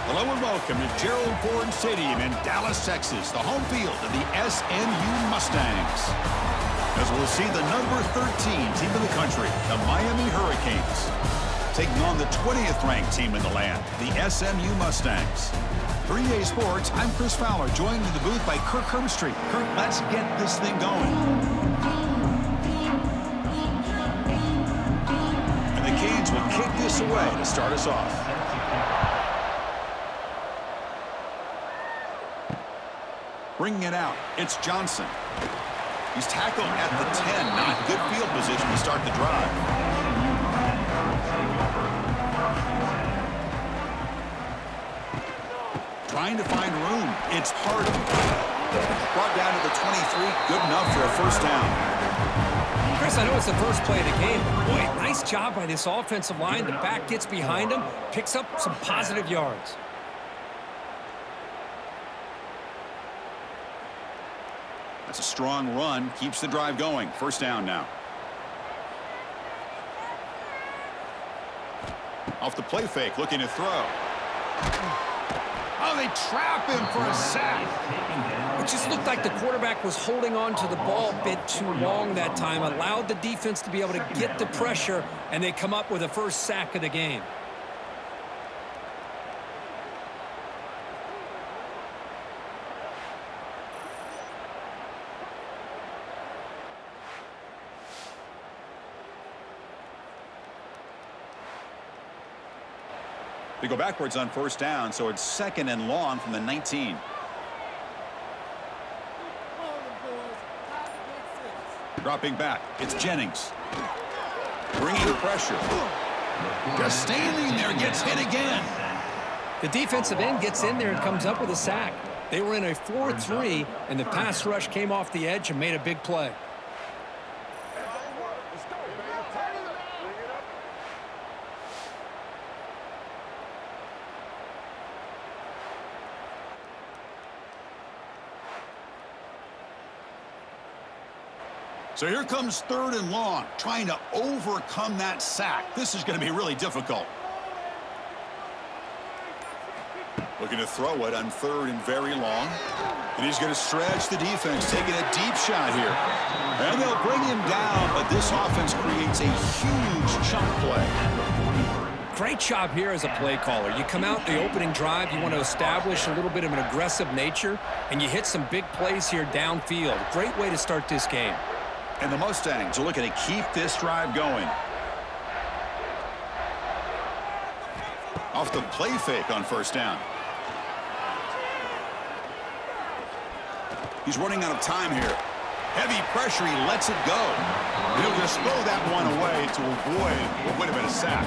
Hello and welcome to Gerald Ford Stadium in Dallas, Texas, the home field of the SMU Mustangs. As we'll see the number 13 team in the country, the Miami Hurricanes, taking on the 20th ranked team in the land, the SMU Mustangs. 3A Sports, I'm Chris Fowler, joined in the booth by Kirk Herbstreit. Kirk, let's get this thing going. And the Canes will kick this away to start us off. Bringing it out, it's Johnson. He's tackled at the 10, not good field position to start the drive. Trying to find room, it's Harden. Brought down to the 23, good enough for a first down. Chris, I know it's the first play of the game, but boy, nice job by this offensive line. The back gets behind him, picks up some positive yards. That's a strong run, keeps the drive going. First down now. Off the play fake, looking to throw. Oh, they trap him for a sack. It just looked like the quarterback was holding on to the ball a bit too long that time, allowed the defense to be able to get the pressure, and they come up with the first sack of the game. They go backwards on first down, so it's second and long from the 19. Dropping back, it's Jennings. Bringing pressure. Just standing there, gets hit again. The defensive end gets in there and comes up with a sack. They were in a 4-3, and the pass rush came off the edge and made a big play. So here comes third and long, trying to overcome that sack. This is going to be really difficult. Looking to throw it on third and very long. And he's going to stretch the defense, taking a deep shot here. And they'll bring him down, but this offense creates a huge chunk play. Great job here as a play caller. You come out the opening drive, you want to establish a little bit of an aggressive nature, and you hit some big plays here downfield. Great way to start this game. And the Mustangs are looking to keep this drive going. Off the play fake on first down. He's running out of time here. Heavy pressure, he lets it go. He'll just throw that one away to avoid what would have been a sack.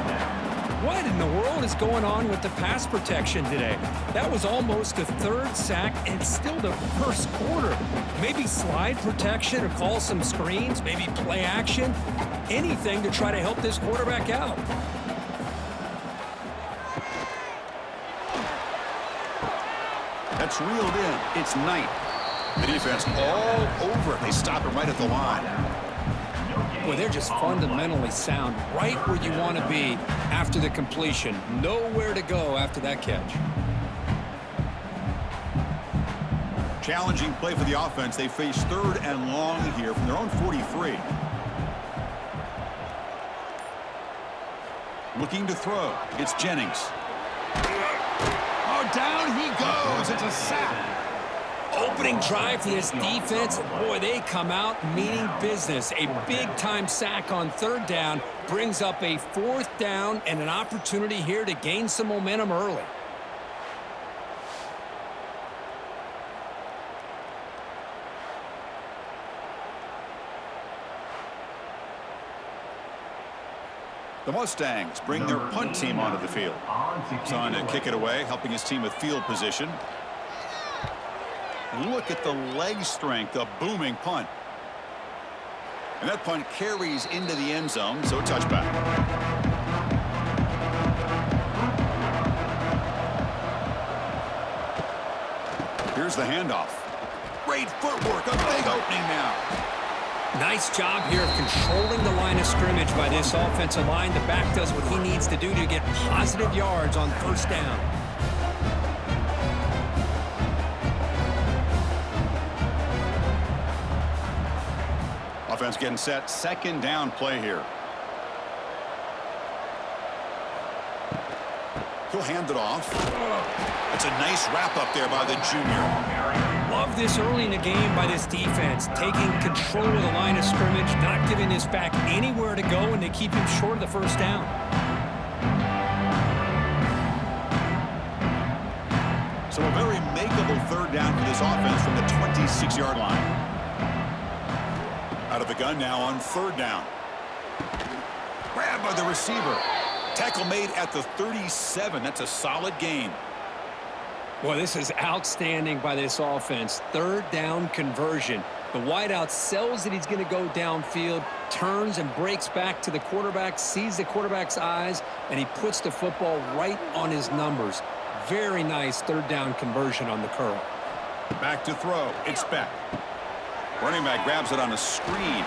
What in the world is going on with the pass protection today? That was almost a third sack and still the first quarter. Maybe slide protection or call some screens, maybe play action, anything to try to help this quarterback out. That's reeled in. It's Knight. The defense all over it. They stop it right at the line. Boy, they're just fundamentally sound, right where you want to be after the completion. Nowhere to go after that catch. Challenging play for the offense. They face third and long here from their own 43. Looking to throw. It's Jennings. Oh, down he goes. It's a sack. Opening drive for this defense. Boy, they come out meaning business. A big-time sack on third down brings up a fourth down and an opportunity here to gain some momentum early. The Mustangs bring their punt team onto the field. He's on to kick it away, helping his team with field position. Look at the leg strength, a booming punt. And that punt carries into the end zone, so a touchback. Here's the handoff. Great footwork, a big opening now. Nice job here of controlling the line of scrimmage by this offensive line. The back does what he needs to do to get positive yards on first down. Offense getting set. Second down play here. He'll hand it off. It's a nice wrap up there by the junior. Love this early in the game by this defense, taking control of the line of scrimmage, not giving his back anywhere to go, and they keep him short of the first down. So a very makeable third down for this offense from the 26-yard line. Out of the gun now on third down. Grabbed by the receiver. Tackle made at the 37. That's a solid gain. Boy, this is outstanding by this offense. Third down conversion. The wideout sells that he's going to go downfield, turns and breaks back to the quarterback, sees the quarterback's eyes, and he puts the football right on his numbers. Very nice third down conversion on the curl. Back to throw. It's back. Running back grabs it on a screen.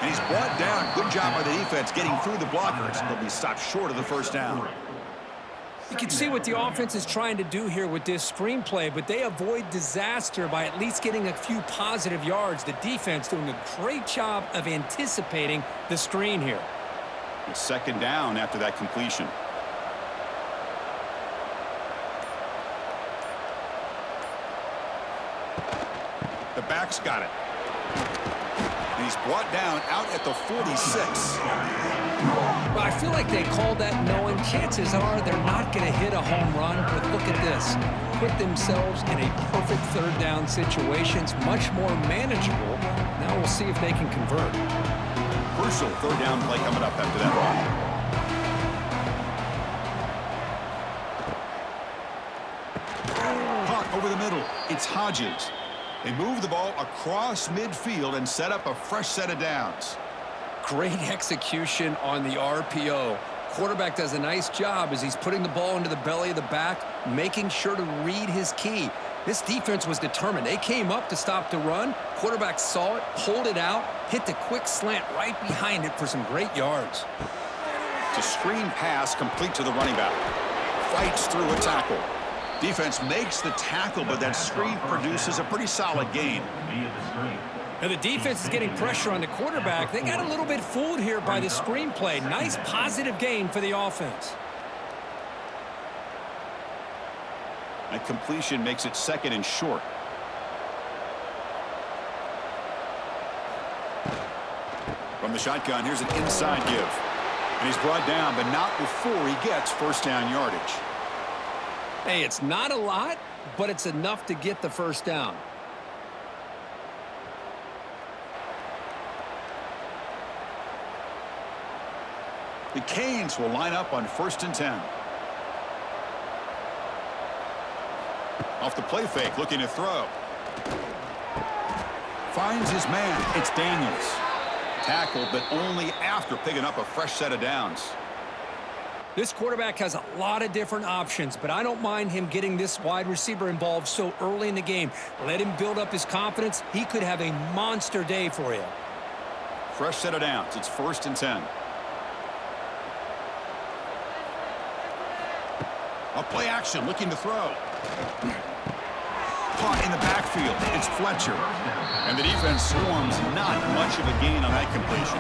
And he's brought down. Good job by the defense getting through the blockers. He'll be stopped short of the first down. You can see what the offense is trying to do here with this screenplay, but they avoid disaster by at least getting a few positive yards. The defense doing a great job of anticipating the screen here. It's second down after that completion. The back's got it. And he's brought down out at the 46. Well, I feel like they called that knowing chances are they're not going to hit a home run, but look at this. Put themselves in a perfect third down situation. It's much more manageable. Now we'll see if they can convert. Crucial third down play coming up after that run. Caught over the middle. It's Hodges. They move the ball across midfield and set up a fresh set of downs. Great execution on the RPO. Quarterback does a nice job as he's putting the ball into the belly of the back, making sure to read his key. This defense was determined. They came up to stop the run. Quarterback saw it, pulled it out, hit the quick slant right behind it for some great yards. It's a screen pass complete to the running back. Fights through a tackle. Defense makes the tackle, but that screen produces a pretty solid gain. Now the defense is getting pressure on the quarterback. They got a little bit fooled here by the screenplay. Nice positive gain for the offense. That completion makes it second and short. From the shotgun, here's an inside give. And he's brought down, but not before he gets first down yardage. Hey, it's not a lot, but it's enough to get the first down. The Canes will line up on 1st and 10. Off the play fake, looking to throw. Finds his man. It's Daniels. Tackled, but only after picking up a fresh set of downs. This quarterback has a lot of different options, but I don't mind him getting this wide receiver involved so early in the game. Let him build up his confidence. He could have a monster day for you. Fresh set of downs. It's 1st and 10. A play action, looking to throw. Caught in the backfield. It's Fletcher. And the defense swarms. Not much of a gain on that completion.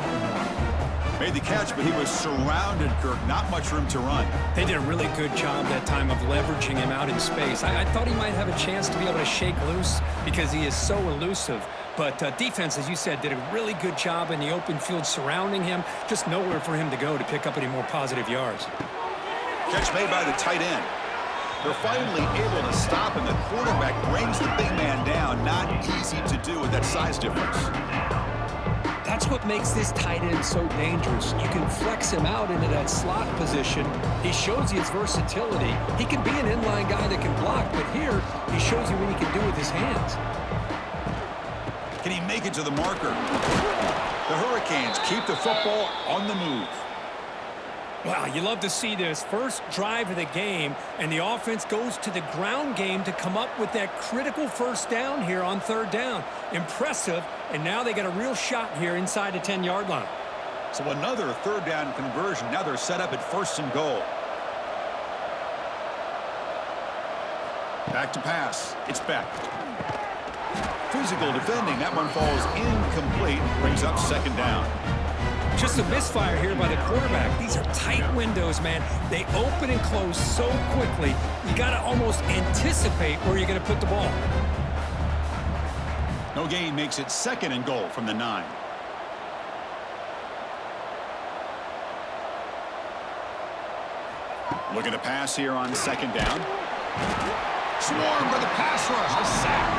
Made the catch, but he was surrounded, Kirk. Not much room to run. They did a really good job that time of leveraging him out in space. I thought he might have a chance to be able to shake loose because he is so elusive. But defense, as you said, did a really good job in the open field surrounding him. Just nowhere for him to go to pick up any more positive yards. Catch made by the tight end. They're finally able to stop, and the quarterback brings the big man down. Not easy to do with that size difference. That's what makes this tight end so dangerous. You can flex him out into that slot position. He shows you his versatility. He can be an inline guy that can block, but here he shows you what he can do with his hands. Can he make it to the marker? The Hurricanes keep the football on the move. Wow, you love to see this. First drive of the game, and the offense goes to the ground game to come up with that critical first down here on third down. Impressive, and now they got a real shot here inside the 10-yard line. So another third down conversion. Now they're set up at 1st and goal. Back to pass. It's back. Physical defending. That one falls incomplete. Brings up second down. Just a misfire here by the quarterback. These are tight windows, man. They open and close so quickly, you got to almost anticipate where you're going to put the ball. No gain makes it second and goal from the 9. Looking to pass here on second down. Swarmed by the pass rush. A sack.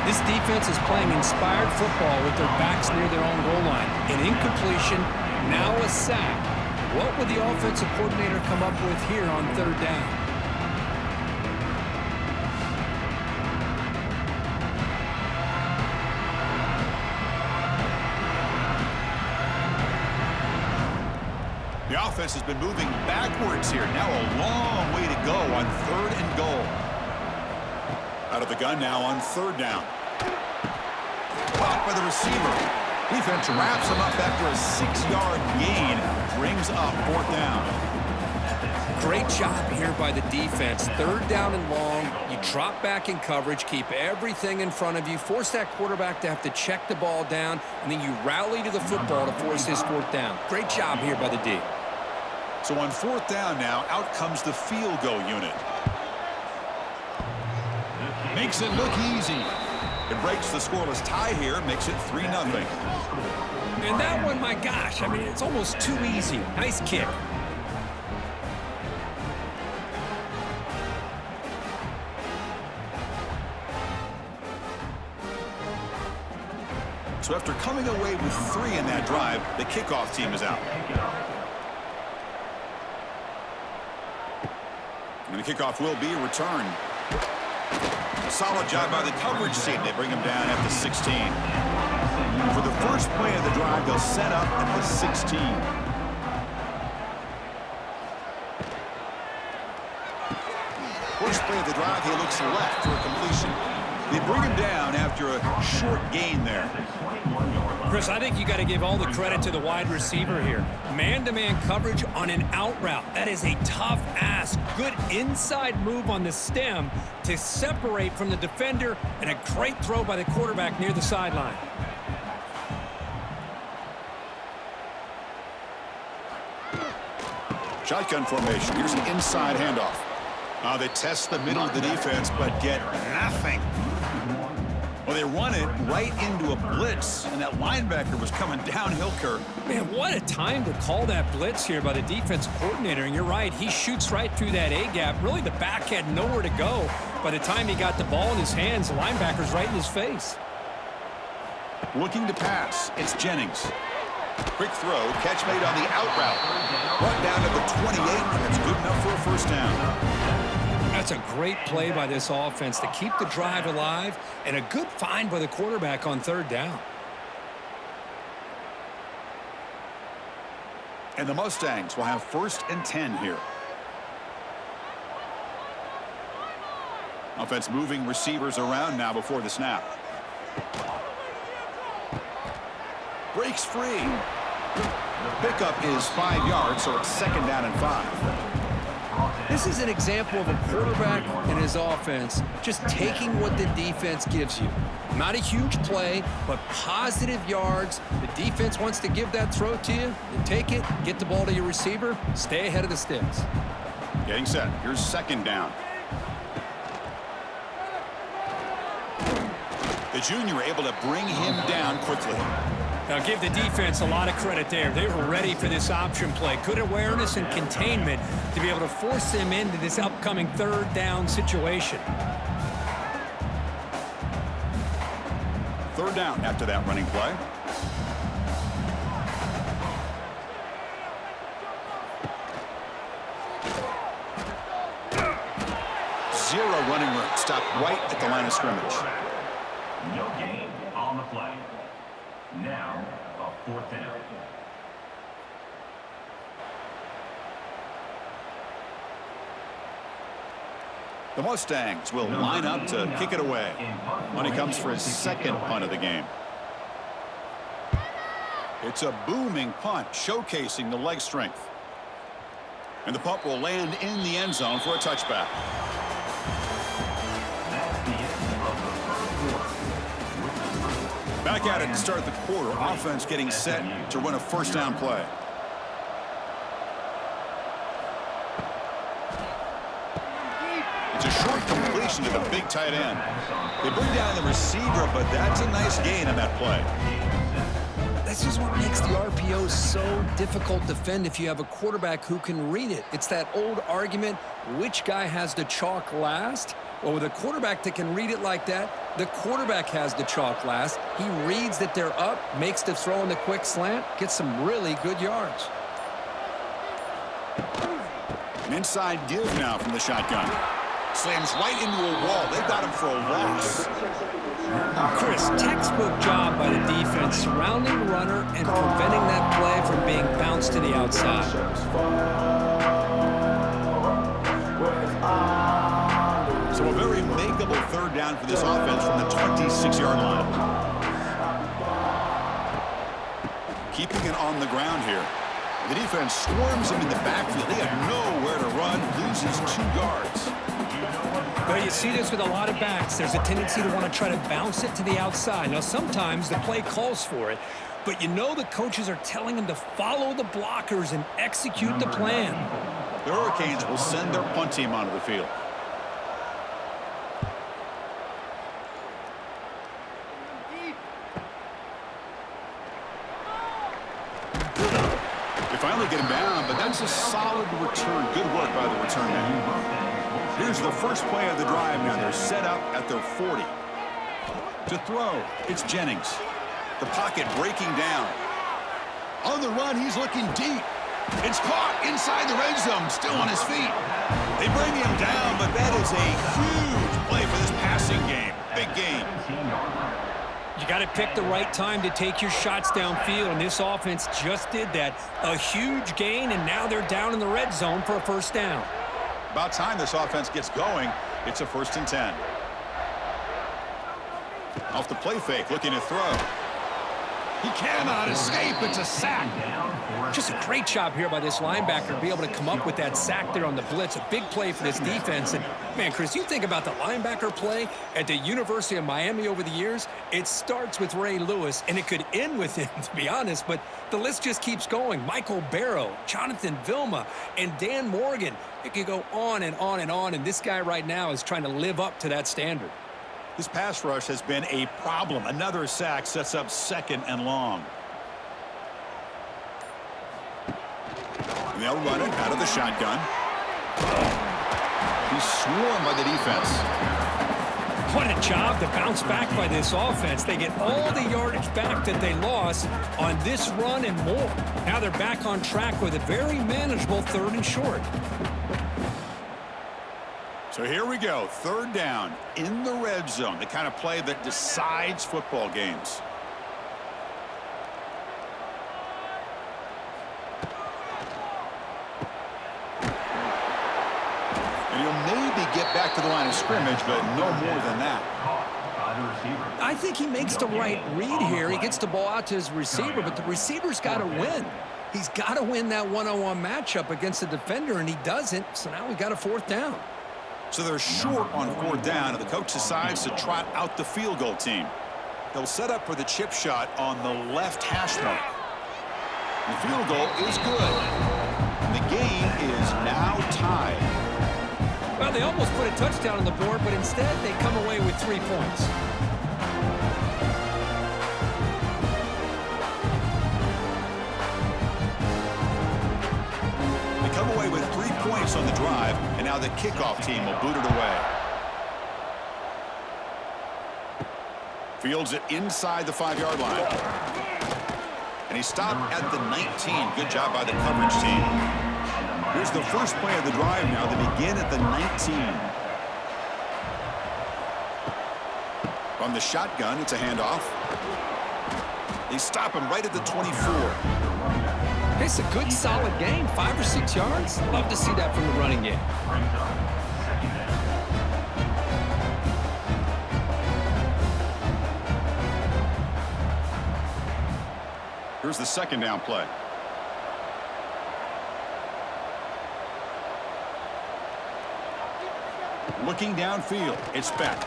This defense is playing inspired football with their backs near their own goal line. An incompletion, now a sack. What would the offensive coordinator come up with here on third down? The offense has been moving backwards here. Now a long way to go on third and goal. Out of the gun now on third down. Caught by the receiver. Defense wraps him up after a 6-yard gain. Brings up fourth down. Great job here by the defense. Third down and long. You drop back in coverage, keep everything in front of you, force that quarterback to have to check the ball down, and then you rally to the football to force his fourth down. Great job here by the D. So on fourth down now, out comes the field goal unit. Makes it look easy. It breaks the scoreless tie here, makes it 3-0. And that one, my gosh, I mean, it's almost too easy. Nice kick. So after coming away with 3 in that drive, the kickoff team is out. And the kickoff will be returned. Solid job by the coverage team. They bring him down at the 16. For the first play of the drive, they'll set up at the 16. First play of the drive, he looks left for a completion. They bring him down after a short gain there. Chris, I think you got to give all the credit to the wide receiver here. Man-to-man coverage on an out route. That is a tough ask. Good inside move on the stem to separate from the defender, and a great throw by the quarterback near the sideline. Shotgun formation. Here's an inside handoff. They test the middle of the defense, but get nothing. Well, they run it right into a blitz, and that linebacker was coming downhill, Kirk. Man, what a time to call that blitz here by the defensive coordinator. And you're right, he shoots right through that A-gap. Really, the back had nowhere to go. By the time he got the ball in his hands, the linebacker's right in his face. Looking to pass. It's Jennings. Quick throw. Catch made on the out route. Brought down to the 28, and that's good enough for a first down. That's a great play by this offense to keep the drive alive, and a good find by the quarterback on third down. And the Mustangs will have 1st and 10 here. Offense moving receivers around now before the snap. Breaks free. Pickup is 5 yards, so it's 2nd down and 5. This is an example of a quarterback and his offense just taking what the defense gives you. Not a huge play, but positive yards. The defense wants to give that throw to you. You take it, get the ball to your receiver, stay ahead of the sticks. Getting set. Here's 2nd down. The junior able to bring him down quickly. Now give the defense a lot of credit there. They were ready for this option play. Good awareness and containment to be able to force them into this upcoming third down situation. 3rd down after that running play. Zero running room. Stopped right at the line of scrimmage. No gain on the play. Now, a 4th down. The Mustangs will line up to kick it away. Money comes for his 2nd punt of the game. It's a booming punt, showcasing the leg strength. And the punt will land in the end zone for a touchback. That's the end of the 1st quarter. Back at it to start the quarter. Offense getting set to run a first down play. It's a short completion to the big tight end. They bring down the receiver, but that's a nice gain on that play. This is what makes the RPO so difficult to defend if you have a quarterback who can read it. It's that old argument, which guy has the chalk last? Well, with a quarterback that can read it like that, the quarterback has the chalk last. He reads that they're up, makes the throw in the quick slant, gets some really good yards. An inside give now from the shotgun. Slams right into a wall. They've got him for a loss. Chris, textbook job by the defense surrounding the runner and preventing that play from being bounced to the outside. So a very makeable third down for this offense from the 26-yard line. Keeping it on the ground here. The defense swarms him in the backfield. They have nowhere to run, loses 2 yards. Well, you see this with a lot of backs. There's a tendency to want to try to bounce it to the outside. Now, sometimes the play calls for it, but you know the coaches are telling them to follow the blockers and execute the plan. The Hurricanes will send their punt team onto the field. They finally get him down, but that's a solid return. Good work by the return man. Here's the first play of the drive now. They're set up at their 40. To throw, it's Jennings. The pocket breaking down. On the run, he's looking deep. It's caught inside the red zone, still on his feet. They bring him down, but that is a huge play for this passing game. Big game. You got to pick the right time to take your shots downfield, and this offense just did that. A huge gain, and now they're down in the red zone for a first down. About time this offense gets going. It's a 1st and 10. Off the play fake, looking to throw. He cannot escape. It's a sack. Just a great job here by this linebacker to be able to come up with that sack there on the blitz. A big play for this defense. And, man, Chris, you think about the linebacker play at the University of Miami over the years, it starts with Ray Lewis, and it could end with him, to be honest, but the list just keeps going. Michael Barrow, Jonathan Vilma, and Dan Morgan. It could go on and on and on, and this guy right now is trying to live up to that standard. This pass rush has been a problem. Another sack sets up 2nd and long. And they'll run it out of the shotgun. He's swarmed by the defense. What a job to bounce back by this offense. They get all the yardage back that they lost on this run and more. Now they're back on track with a very manageable 3rd and short. So here we go, 3rd down in the red zone, the kind of play that decides football games. And he'll maybe get back to the line of scrimmage, but no more than that. I think he makes the right read here. He gets the ball out to his receiver, but the receiver's got to win. He's got to win that one-on-one matchup against the defender, and he doesn't, so now we got a 4th down. So they're short on 4th down, and the coach decides to trot out the field goal team. They'll set up for the chip shot on the left hash mark. The field goal is good. The game is now tied. Well, they almost put a touchdown on the board, but instead they come away with 3 points. They come away with 3 points on the drive, and now the kickoff team will boot it away. Fields it inside the 5-yard line. And he stopped at the 19. Good job by the coverage team. Here's the first play of the drive now. They begin at the 19. From the shotgun, it's a handoff. They stop him right at the 24. It's a good, solid game. 5 or 6 yards. Love to see that from the running game. Here's the 2nd down play. Looking downfield, it's Beck.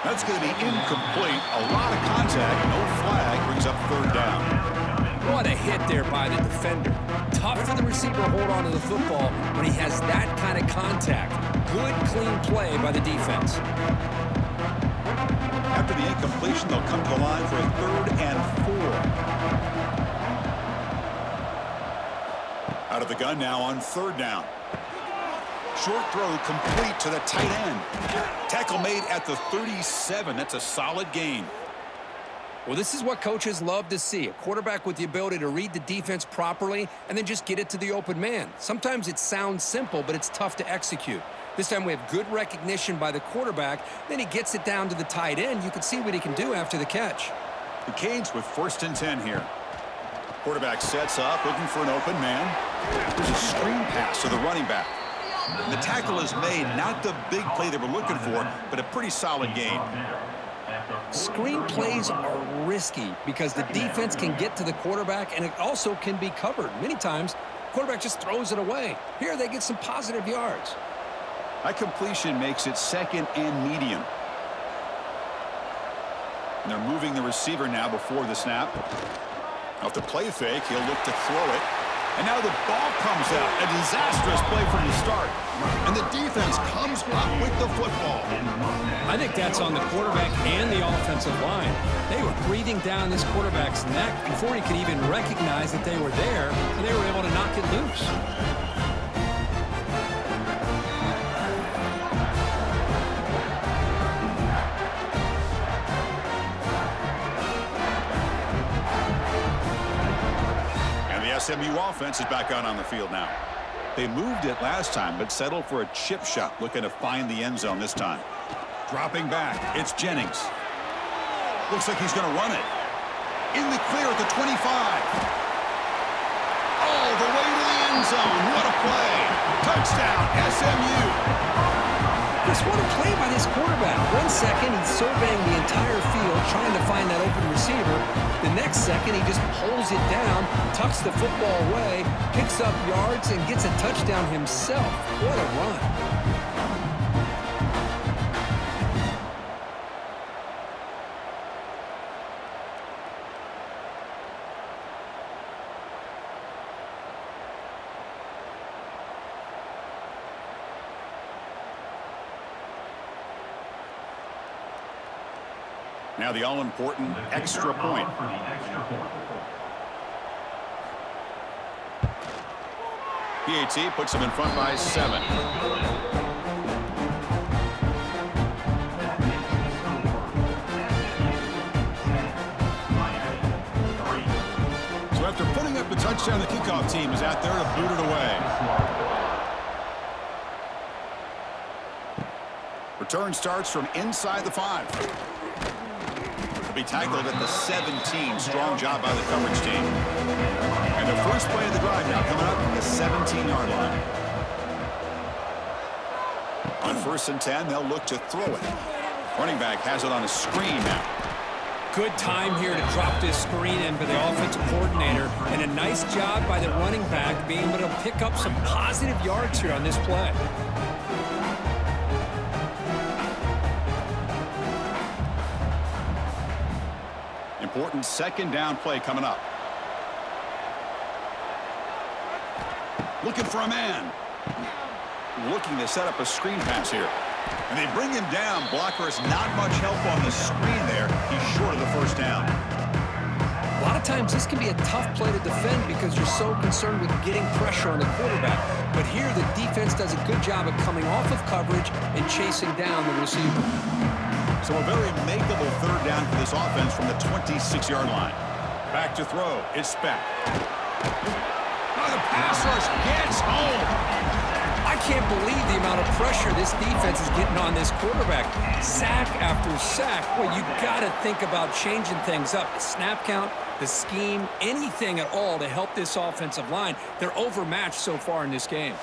That's going to be incomplete. A lot of contact. No flag. Brings up third down. What a hit there by the defender. Tough for the receiver to hold on to the football when he has that kind of contact. Good, clean play by the defense. After the incompletion, they'll come to the line for a 3rd and 4. Out of the gun now on 3rd down. Short throw complete to the tight end. Tackle made at the 37. That's a solid gain. Well, this is what coaches love to see. A quarterback with the ability to read the defense properly and then just get it to the open man. Sometimes it sounds simple, but it's tough to execute. This time we have good recognition by the quarterback. Then he gets it down to the tight end. You can see what he can do after the catch. The Canes with 1st and 10 here. Quarterback sets up, looking for an open man. There's a screen pass to the running back. The tackle is made, not the big play they were looking for, but a pretty solid gain. Screen plays are risky because the defense can get to the quarterback, and it also can be covered. Many times, the quarterback just throws it away. Here, they get some positive yards. That completion makes it 2nd and medium. And they're moving the receiver now before the snap. Off the play fake, he'll look to throw it. And now the ball comes out. A disastrous play from the start. And the defense comes up with the football. I think that's on the quarterback and the offensive line. They were breathing down this quarterback's neck before he could even recognize that they were there, and they were able to knock it loose. SMU offense is back out on the field now. They moved it last time, but settled for a chip shot, looking to find the end zone this time. Dropping back, it's Jennings. Looks like he's going to run it. In the clear at the 25. All the way to the end zone. What a play. Touchdown, SMU. Just what a play by this quarterback. 1 second, he's surveying the entire field, trying to find that open receiver. The next second, he just pulls it down, tucks the football away, picks up yards, and gets a touchdown himself. What a run. Now the all-important extra point. PAT puts him in front by 7. So after putting up the touchdown, the kickoff team is out there to boot it away. Return starts from inside the 5. Be tackled at the 17. Strong job by the coverage team. And the first play of the drive now coming up from the 17-yard line. On 1st and 10, they'll look to throw it. Running back has it on a screen now. Good time here to drop this screen in by the offensive coordinator, and a nice job by the running back being able to pick up some positive yards here on this play. Important 2nd down play coming up. Looking for a man. Looking to set up a screen pass here. And they bring him down. Blockers not much help on the screen there. He's short of the 1st down. A lot of times this can be a tough play to defend because you're so concerned with getting pressure on the quarterback. But here the defense does a good job of coming off of coverage and chasing down the receiver. So a very makeable 3rd down for this offense from the 26-yard line. Back to throw. It's Speck. Oh, the pass rush gets home. I can't believe the amount of pressure this defense is getting on this quarterback. Sack after sack. Well, you got to think about changing things up. The snap count, the scheme, anything at all to help this offensive line. They're overmatched so far in this game.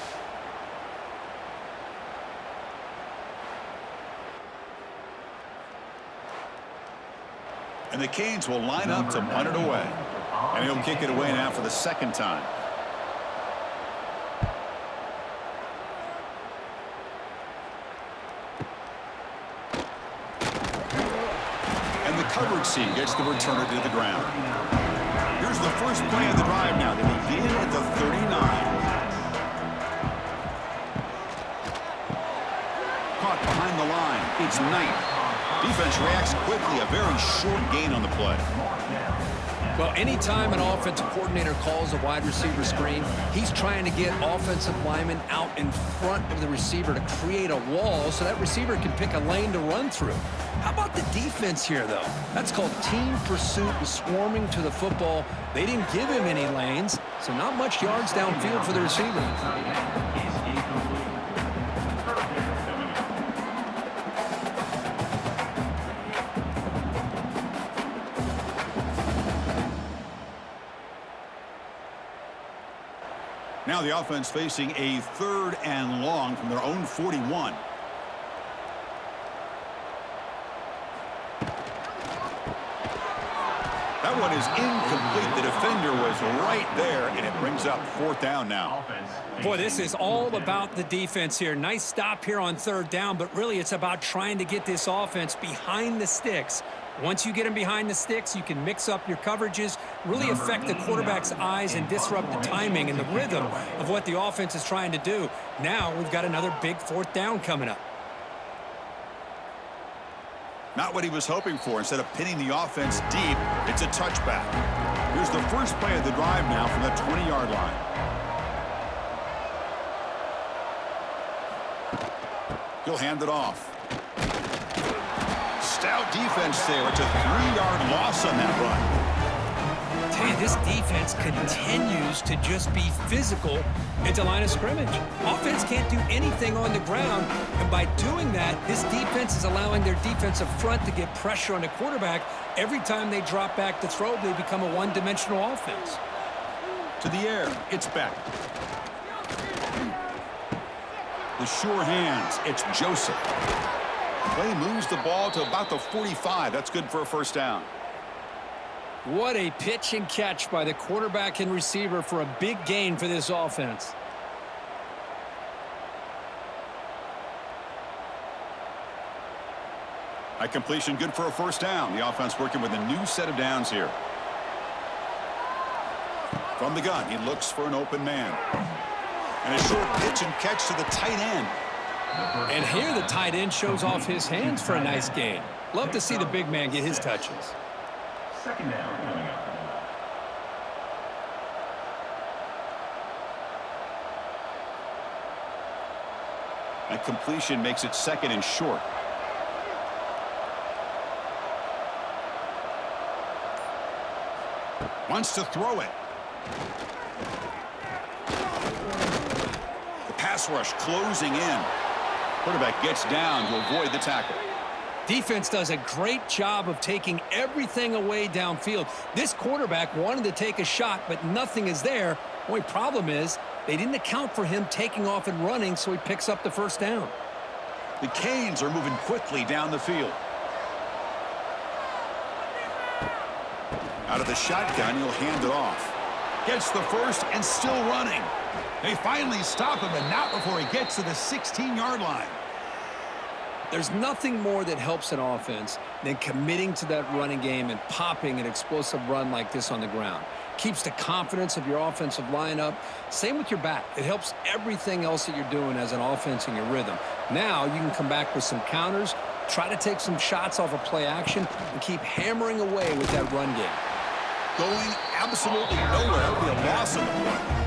And the Canes will line up to punt it away. And he'll kick it away now for the 2nd time. coverage C gets the returner to the ground. Here's the first play of the drive now. They begin at the 39. Caught behind the line. It's Knight. Defense reacts quickly. A very short gain on the play. Well, anytime an offensive coordinator calls a wide receiver screen, he's trying to get offensive linemen out in front of the receiver to create a wall so that receiver can pick a lane to run through. How about the defense here, though? That's called team pursuit and swarming to the football. They didn't give him any lanes, so not much yards downfield for the receiver. Now the offense facing a 3rd and long from their own 41. That one is incomplete. The defender was right there, and it brings up 4th down now. Boy, this is all about the defense here. Nice stop here on 3rd down, but really it's about trying to get this offense behind the sticks. Once you get them behind the sticks, you can mix up your coverages, really affect the quarterback's eyes and disrupt the timing and the rhythm of what the offense is trying to do. Now we've got another big 4th down coming up. Not what he was hoping for. Instead of pinning the offense deep, it's a touchback. Here's the first play of the drive now from the 20-yard line. He'll hand it off. Stout defense there. It's a 3-yard loss on that run. Tell you, this defense continues to just be physical at the line of scrimmage. Offense can't do anything on the ground, and by doing that, this defense is allowing their defensive front to get pressure on the quarterback. Every time they drop back to throw, they become a one-dimensional offense. To the air, it's back. The sure hands, it's Joseph. Play moves the ball to about the 45. That's good for a 1st down. What a pitch and catch by the quarterback and receiver for a big gain for this offense. A completion good for a 1st down. The offense working with a new set of downs here. From the gun, he looks for an open man. And a short pitch and catch to the tight end. And here the tight end shows off his hands for a nice gain. Love to see the big man get his touches. 2nd down coming up. A completion makes it 2nd and short. Wants to throw it. The pass rush closing in. Quarterback gets down to avoid the tackle. Defense does a great job of taking everything away downfield. This quarterback wanted to take a shot, but nothing is there. Only problem is they didn't account for him taking off and running, so he picks up the 1st down. The Canes are moving quickly down the field. Out of the shotgun, he'll hand it off. Gets the first and still running. They finally stop him, and not before he gets to the 16-yard line. There's nothing more that helps an offense than committing to that running game and popping an explosive run like this on the ground. Keeps the confidence of your offensive lineup. Same with your back. It helps everything else that you're doing as an offense in your rhythm. Now you can come back with some counters, try to take some shots off of play action, and keep hammering away with that run game. Going absolutely nowhere. It'll be a loss on the play.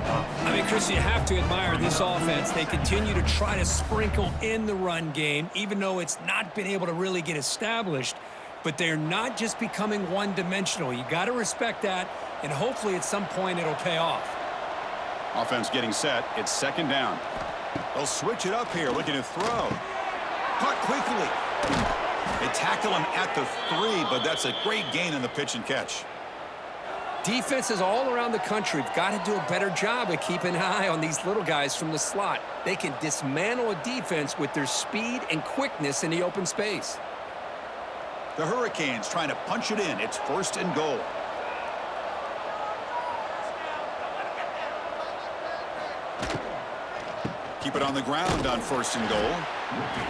I mean, Chris, you have to admire this offense. They continue to try to sprinkle in the run game, even though it's not been able to really get established. But they're not just becoming one-dimensional. You got to respect that, and hopefully at some point it'll pay off. Offense getting set. It's 2nd down. They'll switch it up here, looking to throw. Caught quickly. They tackle him at the 3, but that's a great gain in the pitch and catch. Defenses all around the country have got to do a better job of keeping an eye on these little guys from the slot. They can dismantle a defense with their speed and quickness in the open space. The Hurricanes trying to punch it in. It's 1st and goal. Keep it on the ground on 1st and goal.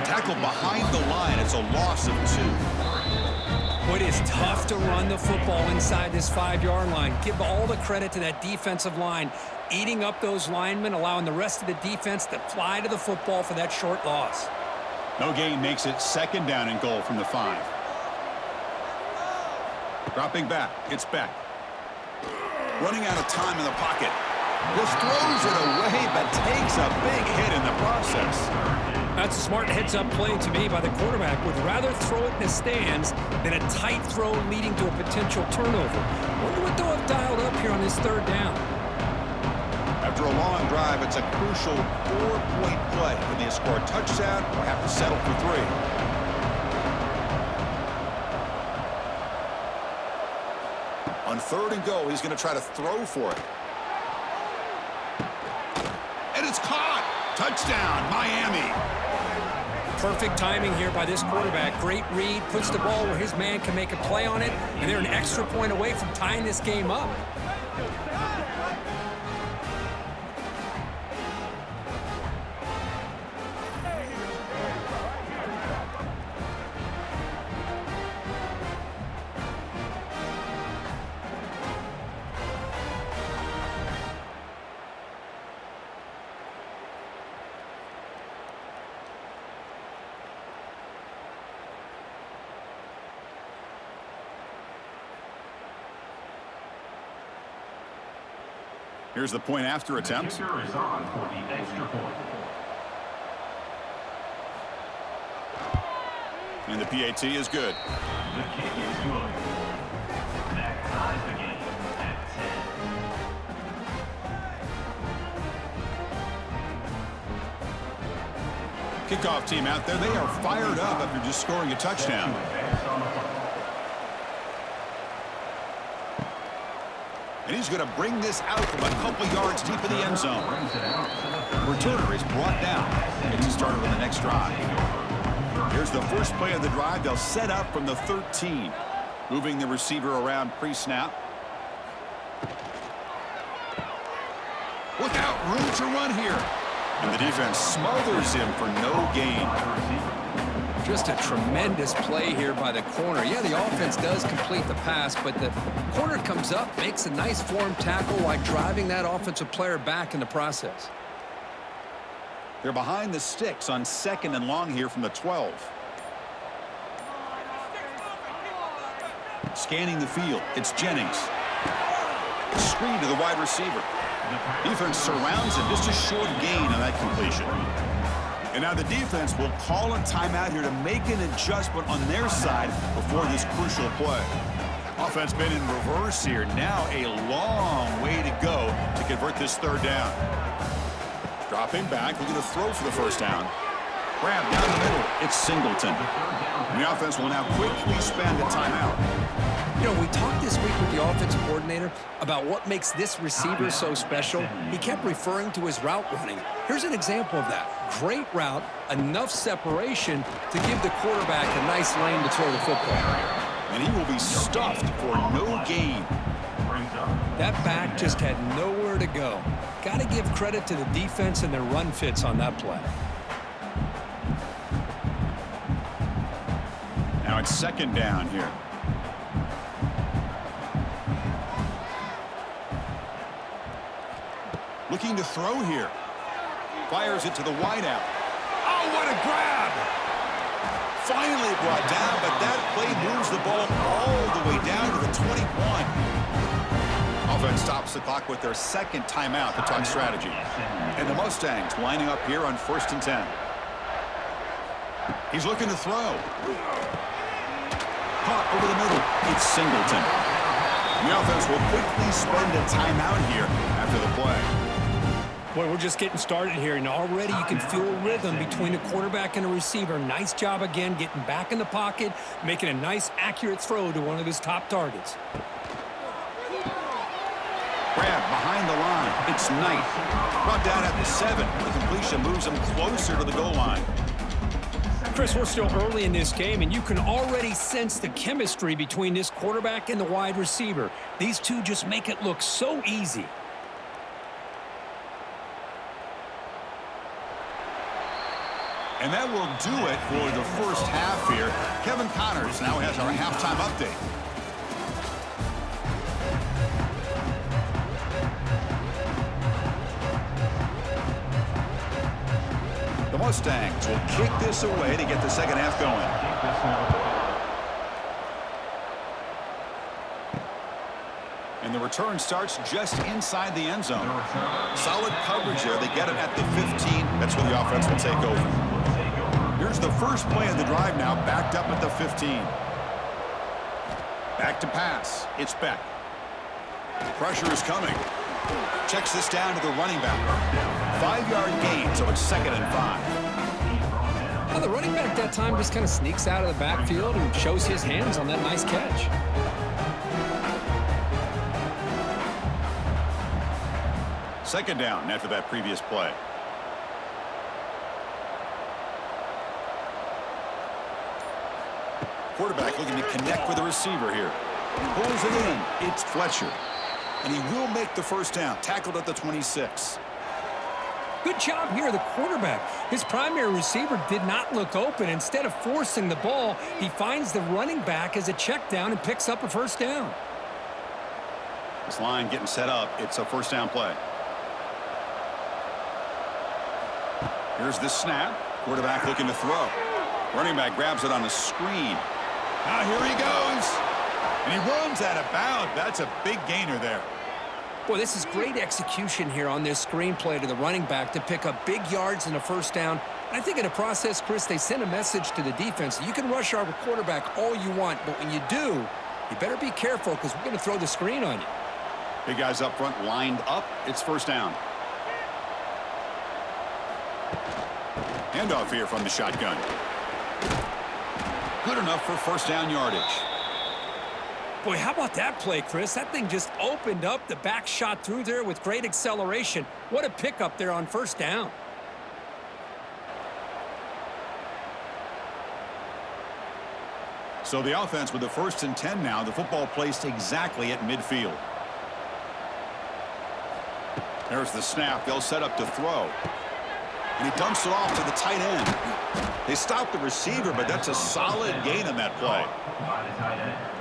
Tackle behind the line. It's a loss of 2. Well, it is tough to run the football inside this 5-yard line. Give all the credit to that defensive line, eating up those linemen, allowing the rest of the defense to fly to the football for that short loss. No gain makes it 2nd down and goal from the 5. Dropping back, it's Beck. Running out of time in the pocket. Just throws it away, but takes a big hit in the process. That's a smart heads-up play to me by the quarterback. Would rather throw it in the stands than a tight throw leading to a potential turnover. Wonder what they'll have dialed up here on this 3rd down. After a long drive, it's a crucial 4-point play. Can they score a touchdown or have to settle for 3? On 3rd and goal, he's going to try to throw for it. And it's caught. Touchdown, Miami. Perfect timing here by this quarterback. Great read, puts the ball where his man can make a play on it, and they're an extra point away from tying this game up. Here's the point after attempt. The kicker is on for the extra point. And the PAT is good. The kick is good. That ties the game at 10. Kickoff team out there, they are fired up after just scoring a touchdown. And he's going to bring this out from a couple yards deep in the end zone. Returner is brought down. Gets started on the next drive. Here's the first play of the drive. They'll set up from the 13. Moving the receiver around pre-snap. Without room to run here. And the defense smothers him for no gain. Just a tremendous play here by the corner. Yeah, the offense does complete the pass, but the corner comes up, makes a nice form tackle while driving that offensive player back in the process. They're behind the sticks on 2nd and long here from the 12. Scanning the field, it's Jennings. Screen to the wide receiver. Defense surrounds him, just a short gain on that completion. And now the defense will call a timeout here to make an adjustment on their side before this crucial play. Offense been in reverse here. Now a long way to go to convert this 3rd down. Dropping back, looking to throw for the 1st down. Grab down the middle. It's Singleton. And the offense will now quickly spend a timeout. You know, we talked this week with the offensive coordinator about what makes this receiver so special. He kept referring to his route running. Here's an example of that. Great route, enough separation to give the quarterback a nice lane to throw the football. And he will be stuffed for no gain. That back just had nowhere to go. Got to give credit to the defense and their run fits on that play. Now it's 2nd down here. Looking to throw here. Fires it to the wideout. Oh, what a grab! Finally brought down, but that play moves the ball all the way down to the 21. Offense stops the clock with their 2nd timeout to talk strategy. And the Mustangs lining up here on 1st and 10. He's looking to throw. Caught over the middle. It's Singleton. The offense will quickly spend a timeout here after the play. Boy, we're just getting started here, and already you can feel a rhythm between the quarterback and the receiver. Nice job again getting back in the pocket, making a nice, accurate throw to one of his top targets. Grab behind the line. It's Knight. Brought down at the 7. The completion moves him closer to the goal line. Chris, we're still early in this game, and you can already sense the chemistry between this quarterback and the wide receiver. These two just make it look so easy. And that will do it for the first half here. Kevin Connors now has our halftime update. The Mustangs will kick this away to get the second half going. And the return starts just inside the end zone. Solid coverage there. They get it at the 15. That's where the offense will take over. Here's the first play of the drive now, backed up at the 15. Back to pass. It's Beck. Pressure is coming. Checks this down to the running back. 5-yard gain, so it's 2nd and 5. Now the running back that time just kind of sneaks out of the backfield and shows his hands on that nice catch. Second down after that previous play. Quarterback looking to connect with the receiver here. Pulls it in. It's Fletcher. And he will make the first down. Tackled at the 26. Good job here, the quarterback. His primary receiver did not look open. Instead of forcing the ball, he finds the running back as a check down and picks up a first down. This line getting set up. It's a first down play. Here's the snap. Quarterback looking to throw. Running back grabs it on the screen. Now here he goes. And he runs out of bounds. That's a big gainer there. Boy, this is great execution here on this screen play to the running back to pick up big yards and a first down. And I think in the process, Chris, they send a message to the defense. You can rush our quarterback all you want, but when you do, you better be careful because we're going to throw the screen on you. Big guys up front lined up. It's first down. Handoff here from the shotgun. Good enough for first down yardage. Boy, how about that play, Chris? That thing just opened up. The back shot through there with great acceleration. What a pickup there on first down. So the offense with the 1st and 10 now. The football placed exactly at midfield. There's the snap. They'll set up to throw. And he dumps it off to the tight end. They stop the receiver, but that's a solid gain on that play.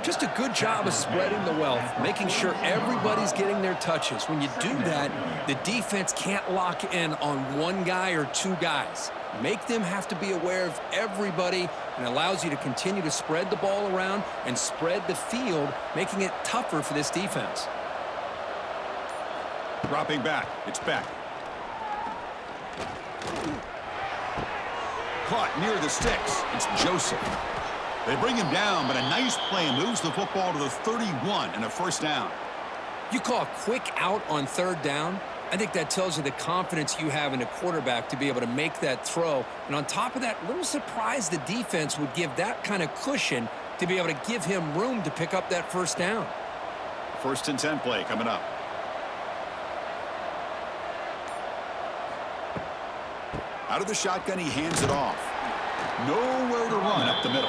Just a good job of spreading the wealth, making sure everybody's getting their touches. When you do that, the defense can't lock in on one guy or two guys. Make them have to be aware of everybody, and allows you to continue to spread the ball around and spread the field, making it tougher for this defense. Dropping back. It's Beck. Caught near the sticks. It's Joseph. They bring him down, but a nice play moves the football to the 31 and a first down. You call a quick out on third down. I think that tells you the confidence you have in a quarterback to be able to make that throw. And on top of that, a little surprised the defense would give that kind of cushion to be able to give him room to pick up that first down. 1st and 10 play coming up. Out of the shotgun, he hands it off. Nowhere to run up the middle.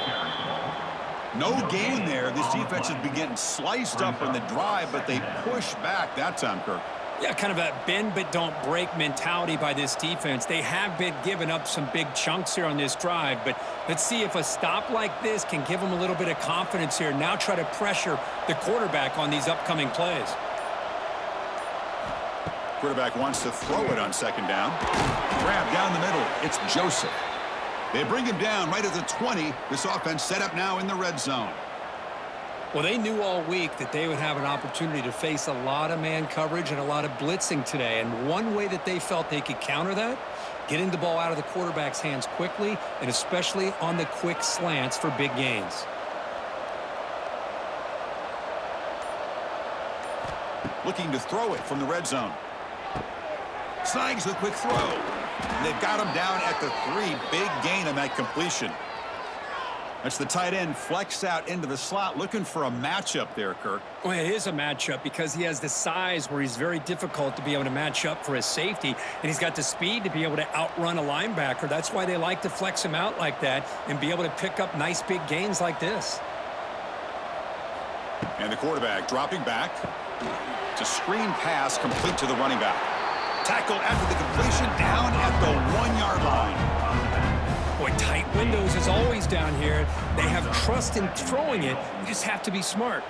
No gain there. This defense has been getting sliced up in the drive, but they push back that time, Kirk. Yeah, kind of a bend but don't break mentality by this defense. They have been giving up some big chunks here on this drive, but let's see if a stop like this can give them a little bit of confidence here. Now try to pressure the quarterback on these upcoming plays. Quarterback wants to throw it on second down. Grab down the middle. It's Joseph. They bring him down right at the 20. This offense set up now in the red zone. Well, they knew all week that they would have an opportunity to face a lot of man coverage and a lot of blitzing today. And one way that they felt they could counter that, getting the ball out of the quarterback's hands quickly, and especially on the quick slants for big gains. Looking to throw it from the red zone. Snags the quick throw. And they've got him down at the 3. Big gain on that completion. That's the tight end flexed out into the slot, looking for a matchup there, Kirk. Well, it is a matchup because he has the size where he's very difficult to be able to match up for his safety, and he's got the speed to be able to outrun a linebacker. That's why they like to flex him out like that and be able to pick up nice big gains like this. And the quarterback dropping back. It's a screen pass complete to the running back. Tackle after the completion down at the 1-yard line. Boy, tight windows as always down here. They have trust in throwing it. You just have to be smart.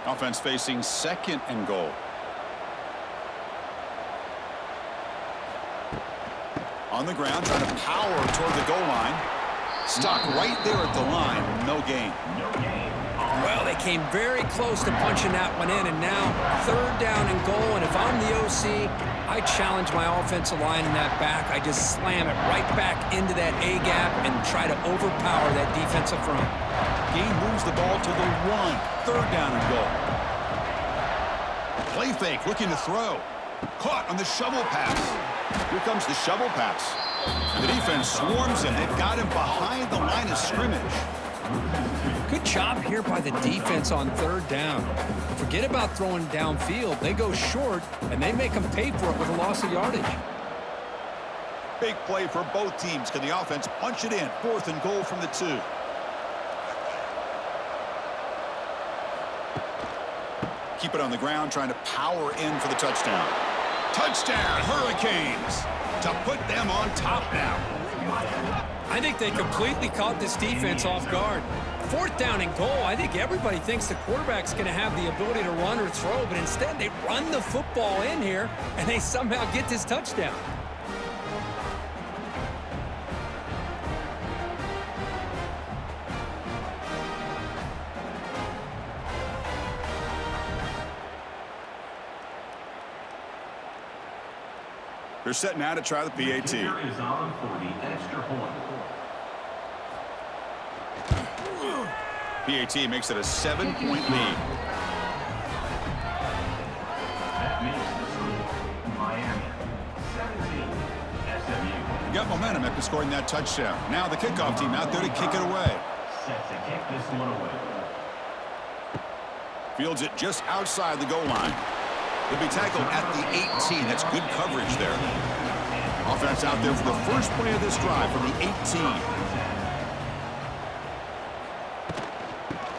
Offense facing 2nd and goal. On the ground, trying to power toward the goal line. Stuck right there at the line. No gain. Well, they came very close to punching that one in, and now 3rd down and goal. And if I'm the OC, I challenge my offensive line in that back. I just slam it right back into that A-gap and try to overpower that defensive front. Gain moves the ball to the 1. 3rd down and goal. Play fake, looking to throw. Caught on the shovel pass. Here comes the shovel pass. And the defense swarms him. They've got him behind the line of scrimmage. Good job here by the defense on 3rd down. Forget about throwing downfield. They go short, and they make them pay for it with a loss of yardage. Big play for both teams. Can the offense punch it in? 4th and goal from the 2. Keep it on the ground, trying to power in for the touchdown. Touchdown, Hurricanes, to put them on top now. I think they completely caught this defense off guard. 4th down and goal. I think everybody thinks the quarterback's going to have the ability to run or throw, but instead they run the football in here, and they somehow get this touchdown. They're set now to try the PAT. Here is on for the extra point. PAT makes it a 7-point lead. That makes the score Miami 17, SMU. Got momentum after scoring that touchdown. Now the kickoff team out there to kick it away. Set to kick this one away. Fields it just outside the goal line. He'll be tackled at the 18. That's good coverage there. Offense out there for the first play of this drive from the 18.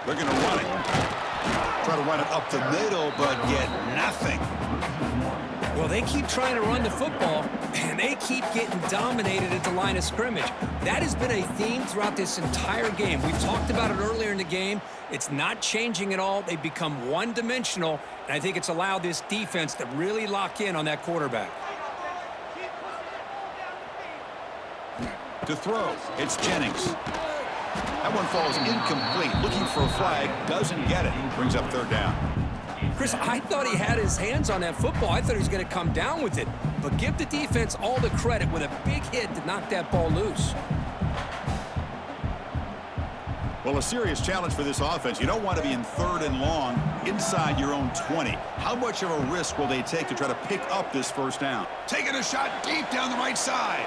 They're going to run it. Try to run it up the middle, but get nothing. Well, they keep trying to run the football, and they keep getting dominated at the line of scrimmage. That has been a theme throughout this entire game. We've talked about it earlier in the game. It's not changing at all. They've become one-dimensional, and I think it's allowed this defense to really lock in on that quarterback. To throw, it's Jennings. That one falls incomplete. Looking for a flag, doesn't get it. Brings up 3rd down. Chris, I thought he had his hands on that football. I thought he was going to come down with it. But give the defense all the credit with a big hit to knock that ball loose. Well, a serious challenge for this offense. You don't want to be in 3rd and long inside your own 20. How much of a risk will they take to try to pick up this 1st down? Taking a shot deep down the right side.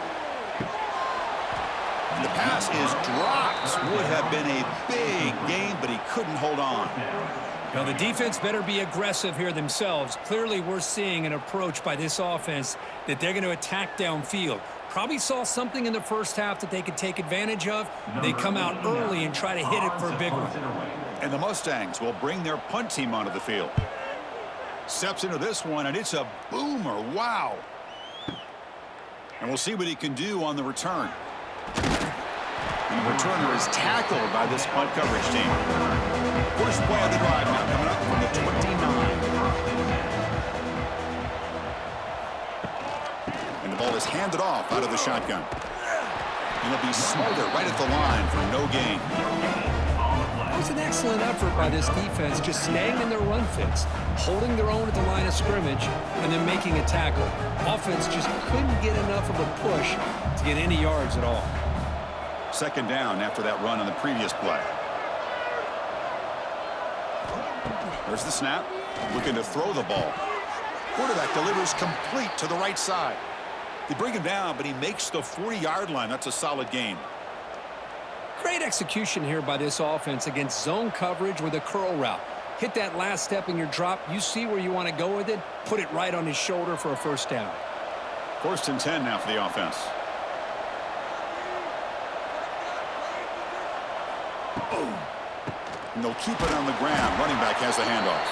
And the pass is dropped. Would have been a big gain, but he couldn't hold on. Now, the defense better be aggressive here themselves. Clearly, we're seeing an approach by this offense that they're going to attack downfield. Probably saw something in the first half that they could take advantage of. They come out early and try to hit it for a big one. And the Mustangs will bring their punt team onto the field. Steps into this one, and it's a boomer. Wow. And we'll see what he can do on the return. And the returner is tackled by this punt coverage team. First play of the drive now coming up from the 29. And the ball is handed off out of the shotgun. And it'll be Smolder right at the line for no gain. It was an excellent effort by this defense, just staying in their run fits, holding their own at the line of scrimmage, and then making a tackle. Offense just couldn't get enough of a push to get any yards at all. 2nd down after that run on the previous play. There's the snap. Looking to throw the ball. Quarterback delivers complete to the right side. They bring him down, but he makes the 40-yard line. That's a solid gain. Great execution here by this offense against zone coverage with a curl route. Hit that last step in your drop. You see where you want to go with it. Put it right on his shoulder for a 1st down. 1st and 10 now for the offense. And they'll keep it on the ground. Running back has the handoff.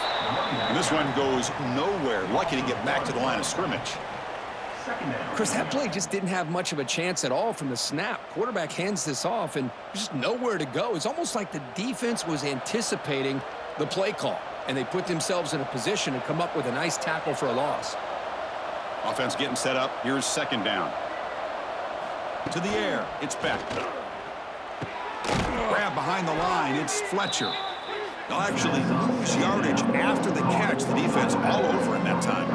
And this one goes nowhere. Lucky to get back to the line of scrimmage. second down. Chris, that play just didn't have much of a chance at all from the snap. Quarterback hands this off, and there's just nowhere to go. It's almost like the defense was anticipating the play call, and they put themselves in a position to come up with a nice tackle for a loss. Offense getting set up. Here's second down. To the air. It's Beck. Grab behind the line. It's Fletcher. They'll actually lose yardage after the catch. The defense all over him that time.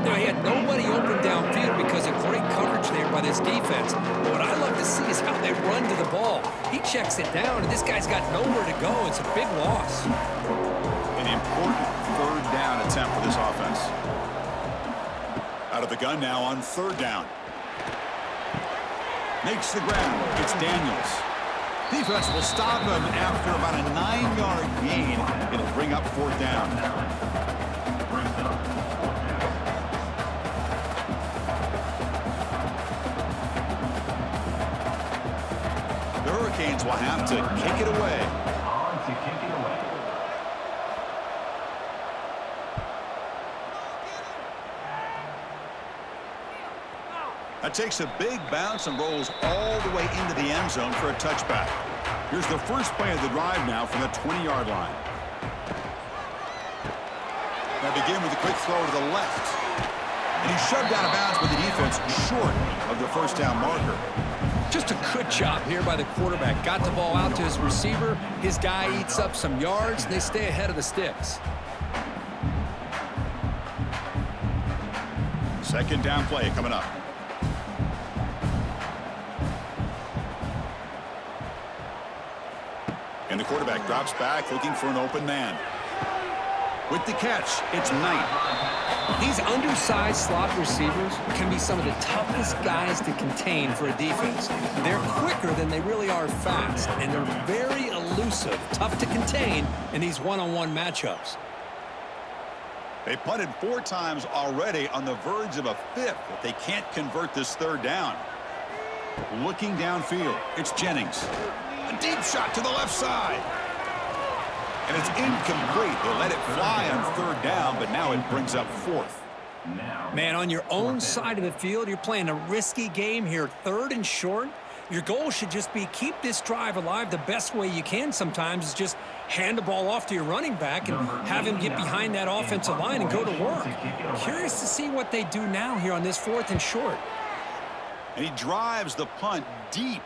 You know, he had nobody open downfield because of great coverage there by this defense. But what I love to see is how they run to the ball. He checks it down, and this guy's got nowhere to go. It's a big loss. An important third down attempt for this offense. Out of the gun now on third down. Makes the grab. It's Daniels. Defense will stop him after about a 9-yard gain. It'll bring up fourth down. The Hurricanes will have to kick it away. On to kick it away. That takes a big bounce and rolls all the way into the end zone for a touchback. Here's the first play of the drive now from the 20-yard line. Now begin with a quick throw to the left. And he's shoved out of bounds by the defense short of the first down marker. Just a good job here by the quarterback. Got the ball out to his receiver. His guy eats up some yards, and they stay ahead of the sticks. Second down play coming up. And the quarterback drops back looking for an open man. With the catch, it's Knight. These undersized slot receivers can be some of the toughest guys to contain for a defense. They're quicker than they really are fast, and they're very elusive, tough to contain in these one-on-one matchups. They punted 4 times already, on the verge of a 5th if they can't convert this third down. Looking downfield, it's Jennings. A deep shot to the left side. And it's incomplete. They let it fly on third down, but now it brings up fourth. Man, on your own side of the field, you're playing a risky game here, third and short. Your goal should just be keep this drive alive. The best way you can sometimes is just hand the ball off to your running back and have him get behind that offensive line and go to work. Curious to see what they do now here on this fourth and short. And he drives the punt deep.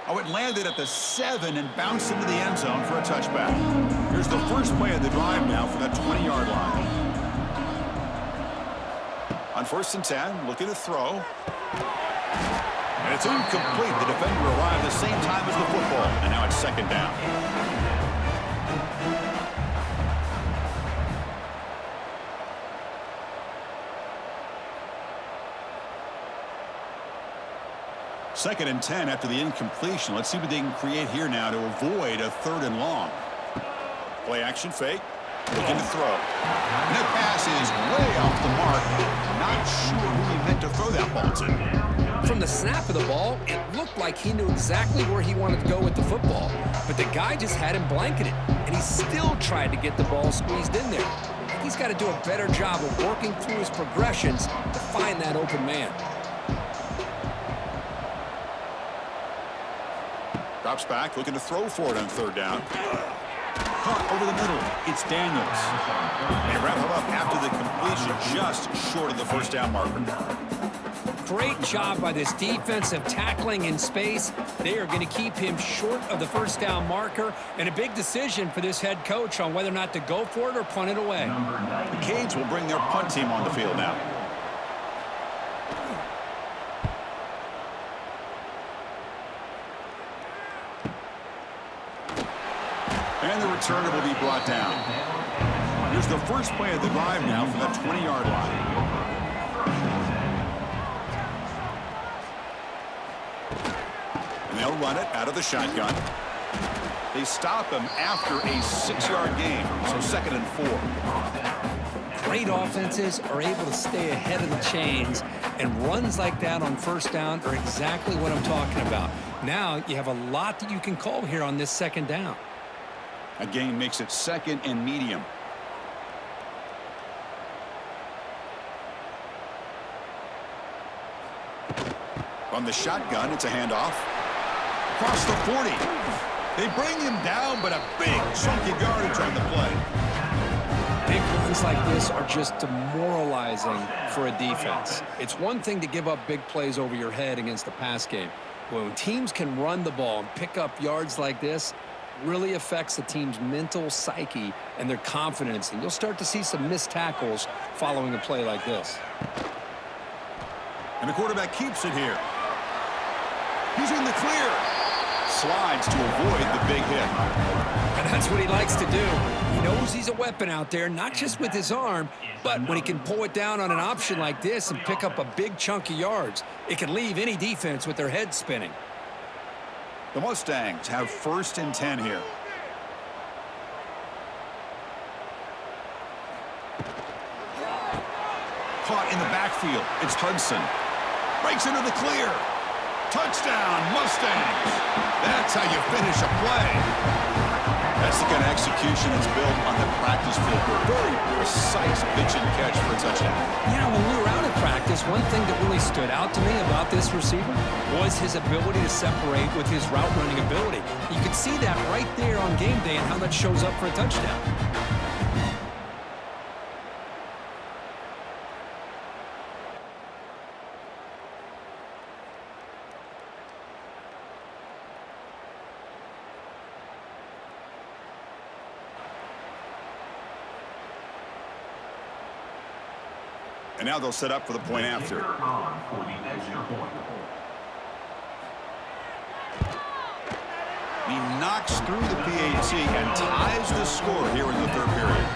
Oh, it landed at the 7 and bounced into the end zone for a touchback. Here's the first play of the drive now for that 20-yard line. On 1st and 10, looking to throw. And it's incomplete. The defender arrived the same time as the football, and now it's second down. Second and 10 after the incompletion. Let's see what they can create here now to avoid a third and long. Play action fake. Looking to throw. And that pass is way off the mark. Not sure who he meant to throw that ball to. From the snap of the ball, it looked like he knew exactly where he wanted to go with the football. But the guy just had him blanketed, and he still tried to get the ball squeezed in there. He's got to do a better job of working through his progressions to find that open man. Drops back, looking to throw for it on third down. Caught over the middle. It's Daniels. They wrap him up after the completion, just short of the first down marker. Great job by this defensive tackling in space. They are going to keep him short of the first down marker, and a big decision for this head coach on whether or not to go for it or punt it away. The Canes will bring their punt team on the field now. And the returner will be brought down. Here's the first play of the drive now from the 20-yard line. And they'll run it out of the shotgun. They stop him after a 6-yard gain, so second and 4. Great offenses are able to stay ahead of the chains, and runs like that on first down are exactly what I'm talking about. Now you have a lot that you can call here on this second down. A gain makes it second and medium. From the shotgun, it's a handoff. Across the 40. They bring him down, but a big chunky yardage on the play. Big runs like this are just demoralizing for a defense. It's one thing to give up big plays over your head against the pass game. When teams can run the ball and pick up yards like this, it really affects the team's mental psyche and their confidence. And you'll start to see some missed tackles following a play like this. And the quarterback keeps it here. He's in the clear. Slides to avoid the big hit. And that's what he likes to do. He knows he's a weapon out there, not just with his arm, but when he can pull it down on an option like this and pick up a big chunk of yards, it can leave any defense with their head spinning. The Mustangs have 1st and 10 here. Caught in the backfield. It's Hudson. Breaks into the clear. Touchdown, Mustangs. That's how you finish a play. That's the kind of execution that's built on the practice field. Very precise pitch and catch for a touchdown. You know, when we were out at practice, one thing that really stood out to me about this receiver was his ability to separate with his route running ability. You could see that right there on game day and how that shows up for a touchdown. And now they'll set up for the point after. On for the extra point. He knocks through the PAT and ties the score here in the 3rd period.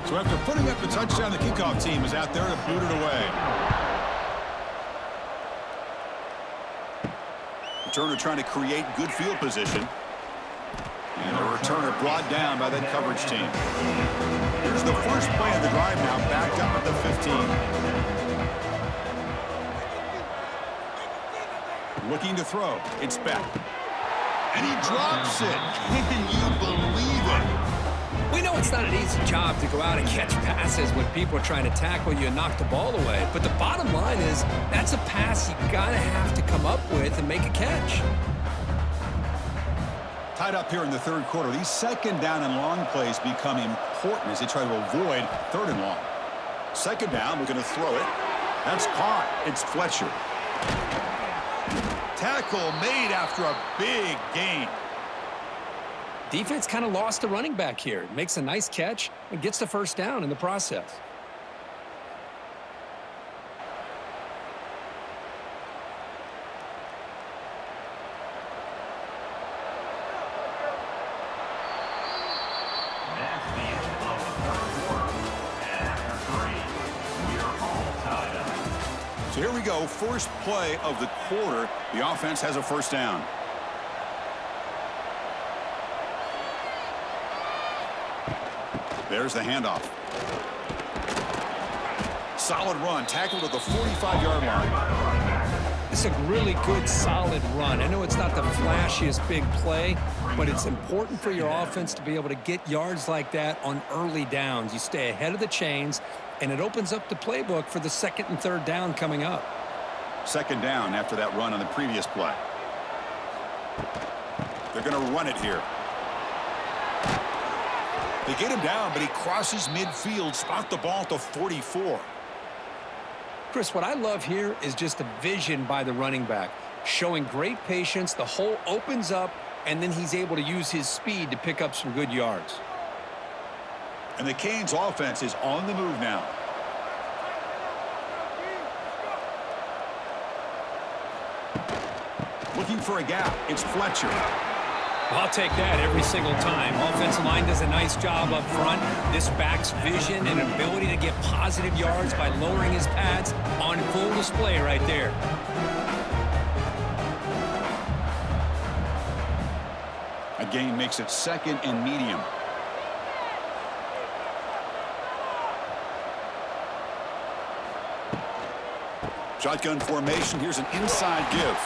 So after putting up the touchdown, the kickoff team is out there to boot it away. Returner trying to create good field position. And the returner brought down by that coverage team. Here's the first play of the drive now, backed up at the 15. Looking to throw. It's Beck. And he drops it. Can you believe it? We know it's not an easy job to go out and catch passes when people are trying to tackle you and knock the ball away. But the bottom line is that's a pass you gotta have to come up with and make a catch. Tied up here in the 3rd quarter. These 2nd down and long plays become important as they try to avoid 3rd and long. 2nd down, we're going to throw it. That's caught. It's Fletcher. Tackle made after a big gain. Defense kind of lost the running back here. Makes a nice catch and gets the 1st down in the process. So here we go, first play of the quarter. The offense has a 1st down. There's the handoff. Solid run, tackled at the 45-yard line. It's a really good, solid run. I know it's not the flashiest big play, but it's important for your offense to be able to get yards like that on early downs. You stay ahead of the chains, and it opens up the playbook for the 2nd and 3rd down coming up. 2nd down after that run on the previous play. They're going to run it here. They get him down, but he crosses midfield, spot the ball at the 44. Chris, what I love here is just the vision by the running back, showing great patience. The hole opens up, and then he's able to use his speed to pick up some good yards. And the Canes offense is on the move now. Looking for a gap. It's Fletcher. I'll take that every single time. Offensive line does a nice job up front. This back's vision and ability to get positive yards by lowering his pads on full display right there. A gain makes it 2nd and medium. Shotgun formation. Here's an inside give.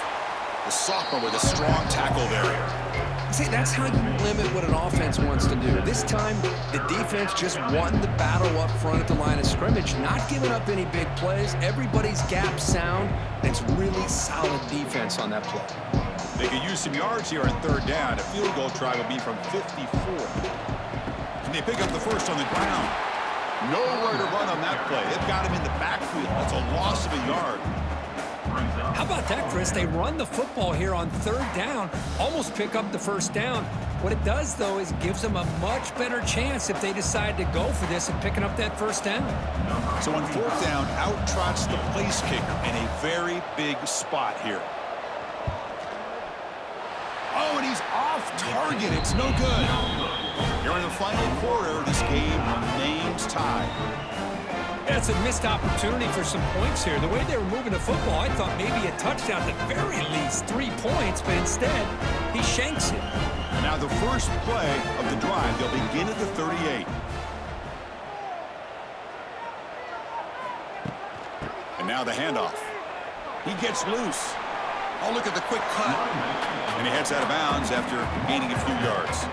The sophomore with a strong tackle there. See, that's how you limit what an offense wants to do. This time, the defense just won the battle up front at the line of scrimmage, not giving up any big plays. Everybody's gap sound. It's really solid defense on that play. They could use some yards here on third down. A field goal try would be from 54. Can they pick up the first on the ground? Nowhere to run on that play. They've got him in the backfield. That's a loss of a yard. How about that, Chris? They run the football here on third down, almost pick up the first down. What it does, though, is gives them a much better chance if they decide to go for this and picking up that first down. So on fourth down, out trots the place kicker in a very big spot here. Oh, and he's off target. It's no good. Here in the final quarter, this game remains tied. It's a missed opportunity for some points here. The way they were moving the football, I thought maybe a touchdown, at the very least 3 points, but instead, he shanks it. And now the first play of the drive, they'll begin at the 38. And now the handoff. He gets loose. Oh, look at the quick cut. And he heads out of bounds after gaining a few yards.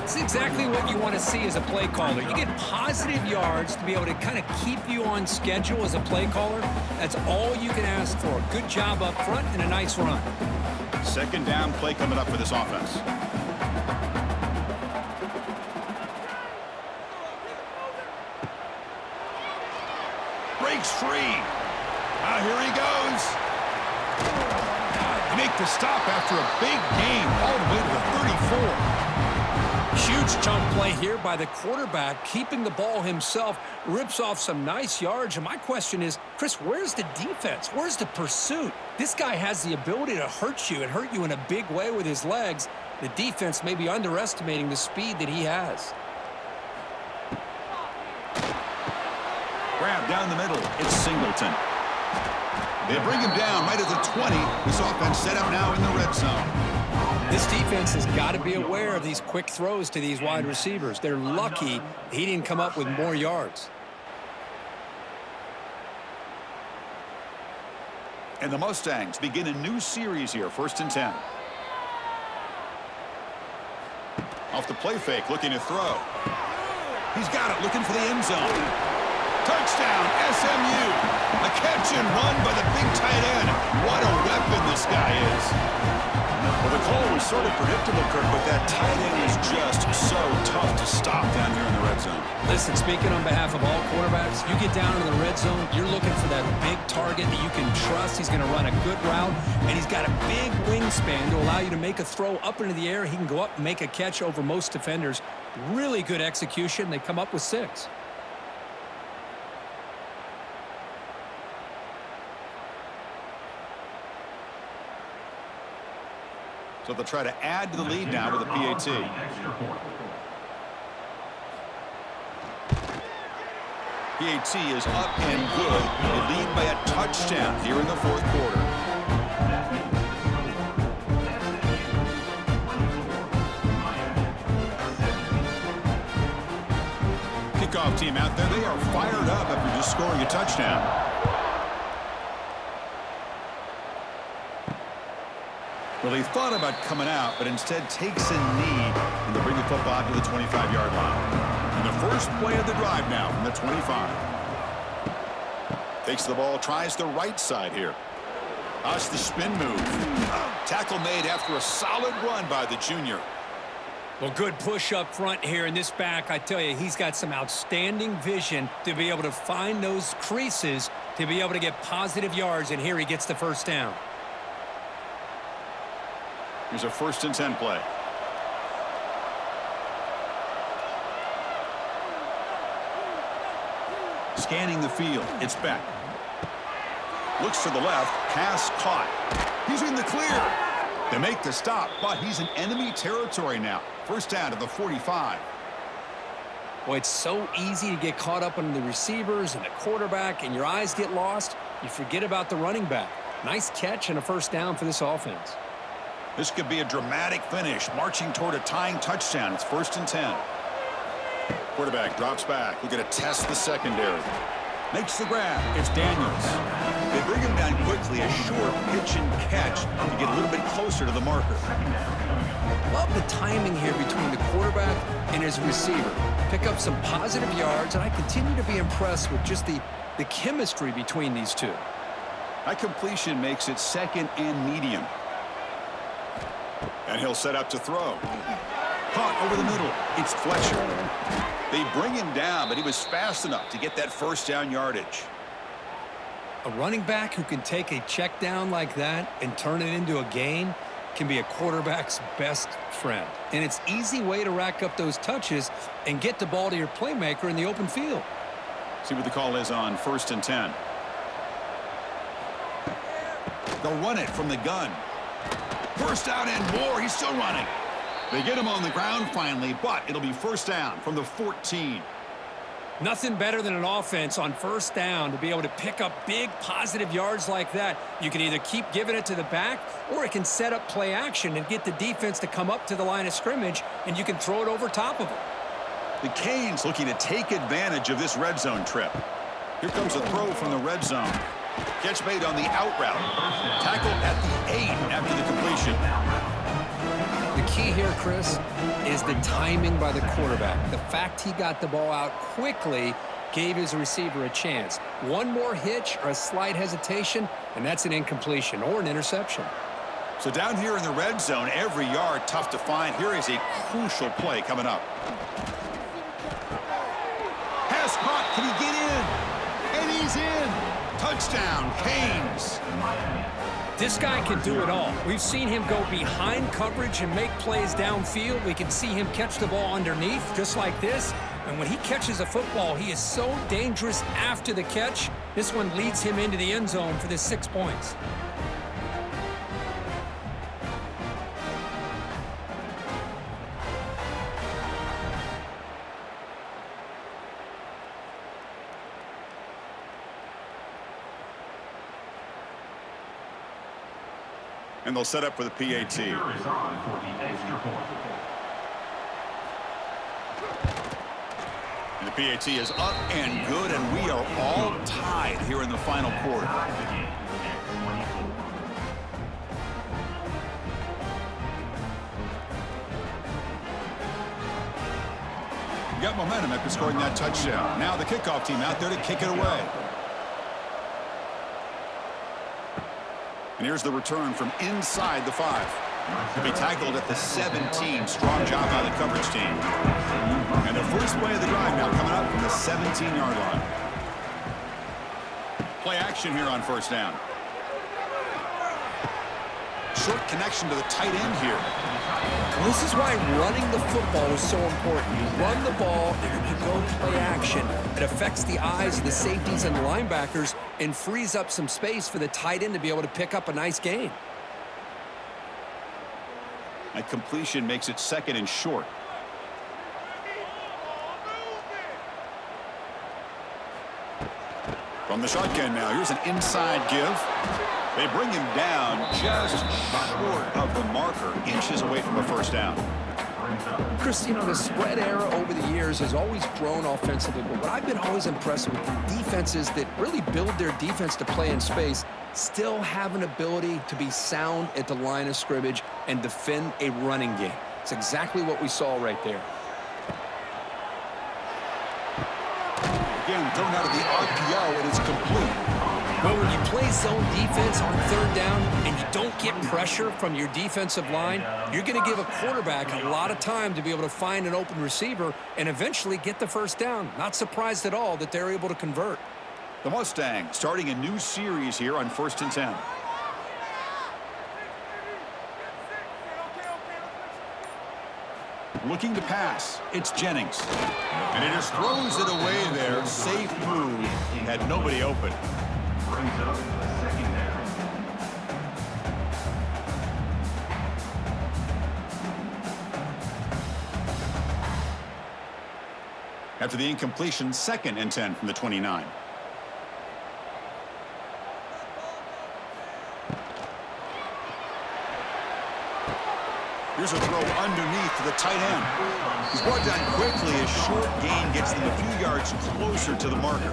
It's exactly what you want to see as a play caller. You get positive yards to be able to kind of keep you on schedule as a play caller. That's all you can ask for. Good job up front and a nice run. Second down play coming up for this offense. Breaks free. Now here he goes. Make the stop after a big gain all the way to the 34. Huge chunk play here by the quarterback, keeping the ball himself, rips off some nice yards. And my question is, Chris, where's the defense? Where's the pursuit? This guy has the ability to hurt you and hurt you in a big way with his legs. The defense may be underestimating the speed that he has. Grab down the middle. It's Singleton. They bring him down right at the 20. This offense set up now in the red zone. This defense has got to be aware of these quick throws to these wide receivers. They're lucky he didn't come up with more yards. And the Mustangs begin a new series here, 1st and 10. Off the play fake, looking to throw. He's got it, looking for the end zone. Touchdown, SMU. A catch and run by the big tight end. What a weapon this guy is. Well, the call was sort of predictable, Kirk, but that tight end is just so tough to stop down here in the red zone. Listen, speaking on behalf of all quarterbacks, you get down in the red zone, you're looking for that big target that you can trust. He's going to run a good route, and he's got a big wingspan to allow you to make a throw up into the air. He can go up and make a catch over most defenders. Really good execution. They come up with 6. So they'll try to add to the lead now with a PAT. PAT is up and good. They lead by a touchdown here in the 4th quarter. Kickoff team out there. They are fired up after just scoring a touchdown. Well, he thought about coming out, but instead takes a knee, and they'll bring the football out to the 25-yard line. And the first play of the drive now from the 25. Takes the ball, tries the right side here. That's the spin move. Tackle made after a solid run by the junior. Well, good push up front here in this back. I tell you, he's got some outstanding vision to be able to find those creases to be able to get positive yards, and here he gets the first down. Here's a 1st and 10 play. Scanning the field. It's Beck. Looks to the left. Pass caught. He's in the clear. They make the stop, but he's in enemy territory now. First down to the 45. Boy, it's so easy to get caught up on the receivers and the quarterback, and your eyes get lost. You forget about the running back. Nice catch and a first down for this offense. This could be a dramatic finish, marching toward a tying touchdown. It's 1st and 10. Quarterback drops back. We're going to test the secondary. Makes the grab. It's Daniels. They bring him down quickly, a short pitch and catch to get a little bit closer to the marker. Love the timing here between the quarterback and his receiver. Pick up some positive yards, and I continue to be impressed with just the chemistry between these two. That completion makes it second and medium. And he'll set up to throw. Caught over the middle. It's Fletcher. They bring him down, but he was fast enough to get that first down yardage. A running back who can take a check down like that and turn it into a gain can be a quarterback's best friend. And it's an easy way to rack up those touches and get the ball to your playmaker in the open field. See what the call is on 1st and 10. They'll run it from the gun. First down and more. He's still running. They get him on the ground finally, but it'll be first down from the 14. Nothing better than an offense on first down to be able to pick up big positive yards like that. You can either keep giving it to the back, or it can set up play action and get the defense to come up to the line of scrimmage, and you can throw it over top of them. The Canes looking to take advantage of this red zone trip. Here comes a throw from the red zone. Catch made on the out route. Tackle at the 8 after the completion. The key here, Chris, is the timing by the quarterback. The fact he got the ball out quickly gave his receiver a chance. One more hitch or a slight hesitation, and that's an incompletion or an interception. So down here in the red zone, every yard tough to find. Here is a crucial play coming up. Pass caught. Can he get in? And he's in. Touchdown, Canes. This guy can do it all. We've seen him go behind coverage and make plays downfield. We can see him catch the ball underneath just like this. And when he catches a football, he is so dangerous after the catch. This one leads him into the end zone for the 6 points. And they'll set up for the PAT. And the PAT is up and good, and we are all tied here in the final quarter. You got momentum after scoring that touchdown. Now the kickoff team out there to kick it away. And here's the return from inside the 5. To be tackled at the 17. Strong job by the coverage team. And the first play of the drive now coming up from the 17-yard line. Play action here on first down. Short connection to the tight end here. This is why running the football is so important. You run the ball and you go play action. It affects the eyes of the safeties and the linebackers and frees up some space for the tight end to be able to pick up a nice gain. That completion makes it second and short. From the shotgun now, here's an inside give. They bring him down just short of the marker, inches away from a first down. Chris, you know, the spread era over the years has always grown offensively, but what I've been always impressed with the defenses that really build their defense to play in space still have an ability to be sound at the line of scrimmage and defend a running game. It's exactly what we saw right there. Again, thrown out of the RPO, and it's complete. Well, when you play zone defense on third down and you don't get pressure from your defensive line, you're going to give a quarterback a lot of time to be able to find an open receiver and eventually get the first down. Not surprised at all that they're able to convert. The Mustangs starting a new series here on 1st and 10. Looking to pass. It's Jennings. And he just throws it away there. Safe move. Had nobody open. Brings up the second down. After the incompletion, 2nd and 10 from the 29. Here's a throw underneath to the tight end. He's brought down quickly. A short gain gets them a few yards closer to the marker.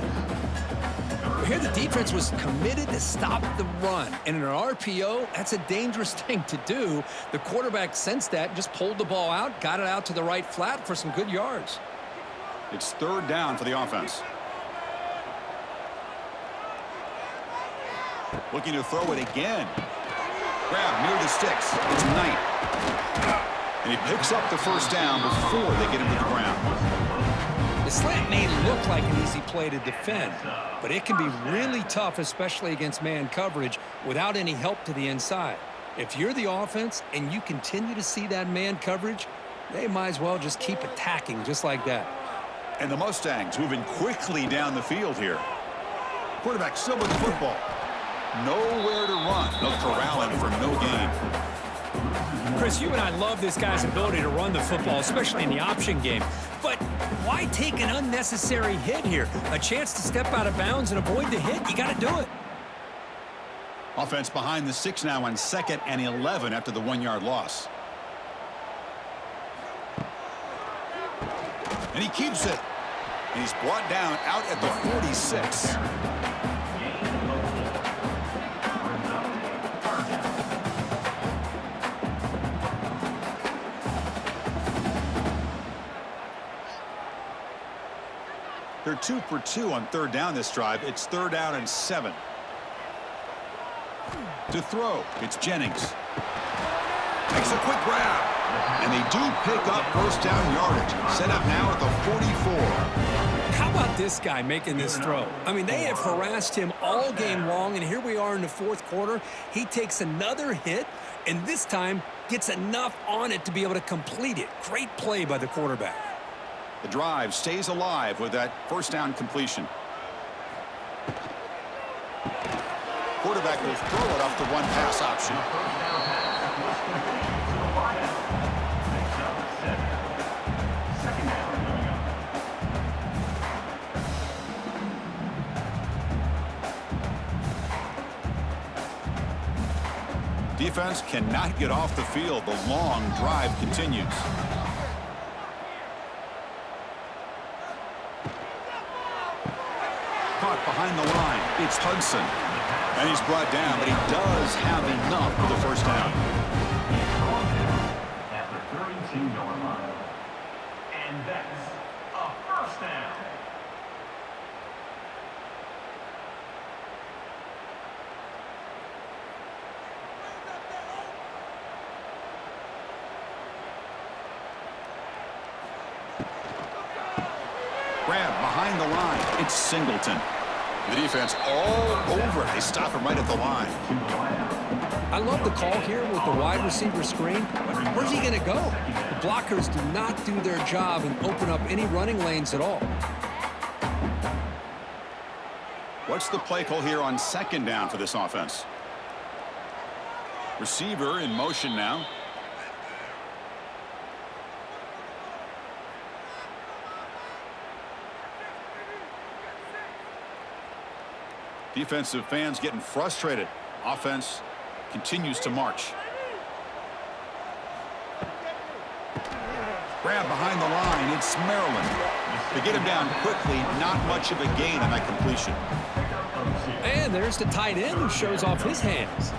Here the defense was committed to stop the run. And in an RPO, that's a dangerous thing to do. The quarterback sensed that, just pulled the ball out, got it out to the right flat for some good yards. It's third down for the offense. Looking to throw it again. Grab near the sticks. It's Knight. And he picks up the first down before they get him to the ground. The slant may look like an easy play to defend, but it can be really tough, especially against man coverage, without any help to the inside. If you're the offense and you continue to see that man coverage, they might as well just keep attacking just like that. And the Mustangs moving quickly down the field here. Quarterback still with the football. Nowhere to run. They'll corral him for no gain. Chris, you and I love this guy's ability to run the football, especially in the option game. But why take an unnecessary hit here? A chance to step out of bounds and avoid the hit, you got to do it. Offense behind the 6 now on 2nd and 11 after the 1-yard loss. And he keeps it. And he's brought down out at the 46. They're 2 for 2 on third down this drive. It's third down and 7. To throw, it's Jennings. Makes a quick grab. And they do pick up first down yardage. Set up now at the 44. How about this guy making this throw? I mean, they have harassed him all game long, and here we are in the fourth quarter. He takes another hit, and this time gets enough on it to be able to complete it. Great play by the quarterback. The drive stays alive with that first down completion. Quarterback will throw it off the one pass option. Defense cannot get off the field. The long drive continues. Caught behind the line. It's Hudson. And he's brought down, but he does have enough for the first down. At the 32-yard line. And that's a first down. Grab behind the line. It's Singleton. The defense all over it. They stop him right at the line. I love the call here with the wide receiver screen. Where's he going to go? The blockers do not do their job and open up any running lanes at all. What's the play call here on second down for this offense? Receiver in motion now. Defensive fans getting frustrated. Offense continues to march. Grab behind the line. It's Maryland. They get him down quickly. Not much of a gain on that completion. And there's the tight end who shows off his hands.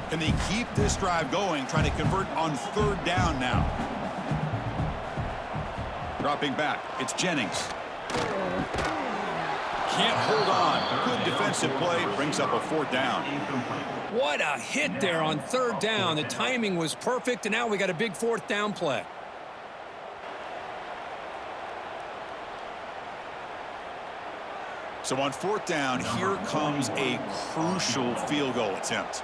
Can they keep this drive going, trying to convert on third down now? Dropping back, it's Jennings. Can't hold on. Good defensive play, brings up a fourth down. What a hit there on third down. The timing was perfect, and now we got a big fourth down play. So on fourth down, here comes a crucial field goal attempt.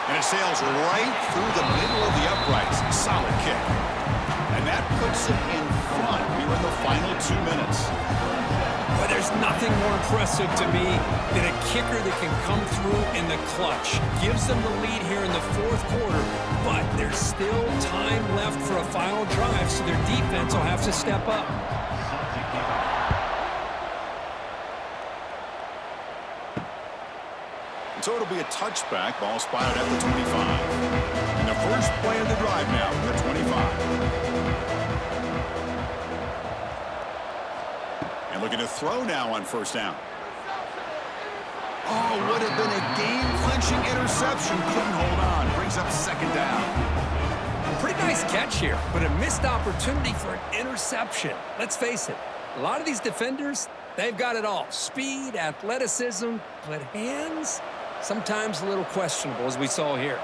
And it sails right through the middle of the uprights. Solid kick. And that puts it in front here in the final 2 minutes. But there's nothing more impressive to me than a kicker that can come through in the clutch. Gives them the lead here in the fourth quarter, but there's still time left for a final drive, so their defense will have to step up. So it'll be a touchback. Ball spotted at the 25. First play of the drive now from the 25. And looking to throw now on first down. Oh, would have been a game-clinching interception. Couldn't hold on. Brings up second down. Pretty nice catch here, but a missed opportunity for an interception. Let's face it, a lot of these defenders, they've got it all. Speed, athleticism, but hands, sometimes a little questionable, as we saw here.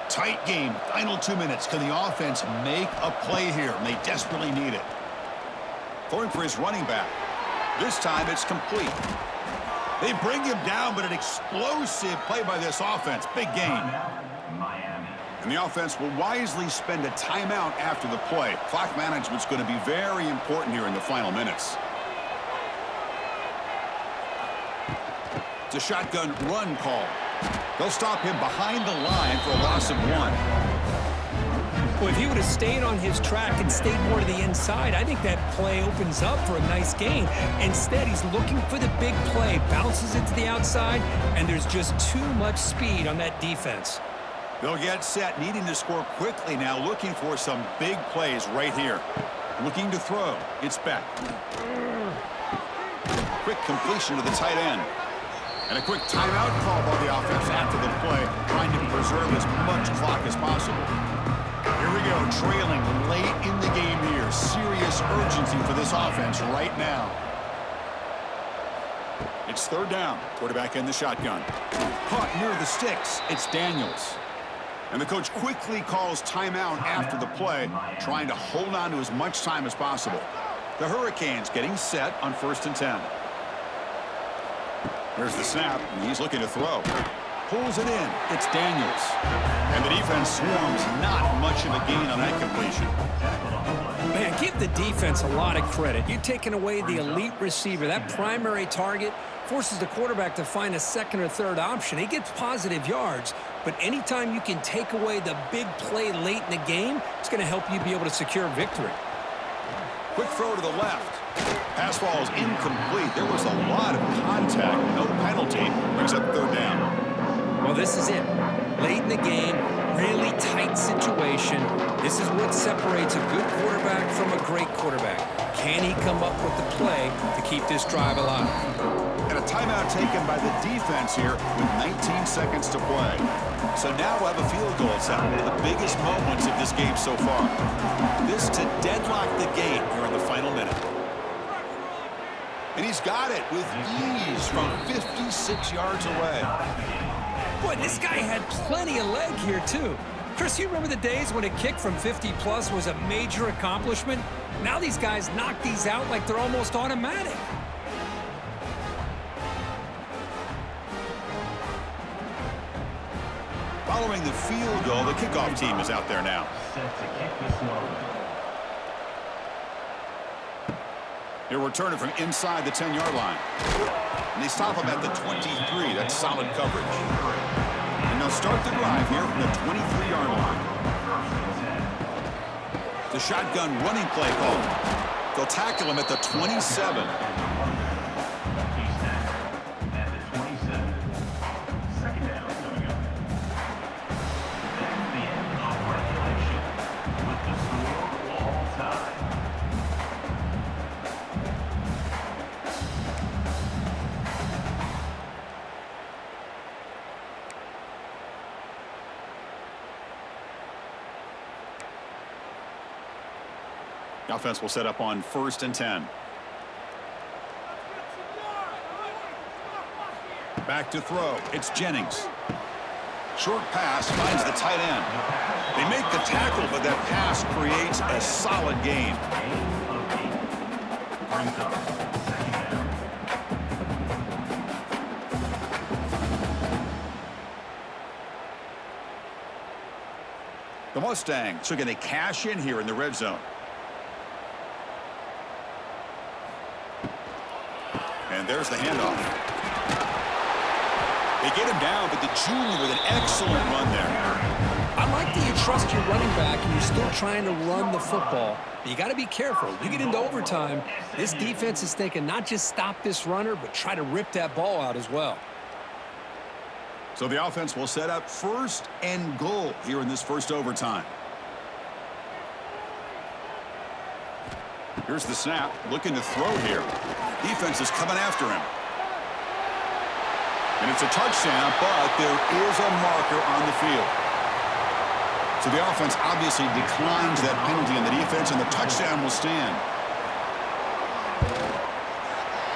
Tight game. Final 2 minutes. Can the offense make a play here? And they desperately need it. Going for his running back. This time it's complete. They bring him down, but an explosive play by this offense. Big gain. And the offense will wisely spend a timeout after the play. Clock management's going to be very important here in the final minutes. It's a shotgun run call. They'll stop him behind the line for a loss of 1. Well, if he would have stayed on his track and stayed more to the inside, I think that play opens up for a nice gain. Instead, he's looking for the big play, bounces it to the outside, and there's just too much speed on that defense. They'll get set, needing to score quickly now, looking for some big plays right here. Looking to throw. It's back. Quick completion to the tight end. And a quick timeout call by the offense after the play, trying to preserve as much clock as possible. Here we go, trailing late in the game here. Serious urgency for this offense right now. It's third down. Quarterback in the shotgun. Caught near the sticks. It's Daniels. And the coach quickly calls timeout after the play, trying to hold on to as much time as possible. The Hurricanes getting set on 1st and 10. Here's the snap, and he's looking to throw. Pulls it in. It's Daniels. And the defense swarms. Not much of a gain on that completion. Man, give the defense a lot of credit. You're taking away the elite receiver. That primary target forces the quarterback to find a second or third option. He gets positive yards, but anytime you can take away the big play late in the game, it's going to help you be able to secure victory. Quick throw to the left. Pass ball is incomplete. There was a lot of contact. No penalty. Brings up third down. Well, this is it. Late in the game, really tight situation. This is what separates a good quarterback from a great quarterback. Can he come up with the play to keep this drive alive? And a timeout taken by the defense here with 19 seconds to play. So now we'll have a field goal attempt. One of the biggest moments of this game so far. This to deadlock the game here in the final minute. And he's got it with ease from 56 yards away. Boy, this guy had plenty of leg here, too. Chris, you remember the days when a kick from 50-plus was a major accomplishment? Now these guys knock these out like they're almost automatic. Following the field goal, the kickoff team is out there now. He'll return it from inside the 10-yard line. And they stop him at the 23. That's solid coverage. And they'll start the drive here from the 23-yard line. The shotgun running play call. They'll tackle him at the 27. The offense will set up on 1st and 10. Back to throw. It's Jennings. Short pass finds the tight end. They make the tackle, but that pass creates a solid gain. The Mustangs are going to cash in here in the red zone. And there's the handoff. They get him down, but the junior with an excellent run there. I like that you trust your running back and you're still trying to run the football. But you got to be careful. You get into overtime, this defense is thinking not just stop this runner, but try to rip that ball out as well. So the offense will set up 1st and goal here in this first overtime. Here's the snap, looking to throw here. Defense is coming after him. And it's a touchdown, but there is a marker on the field. So the offense obviously declines that penalty in the defense, and the touchdown will stand.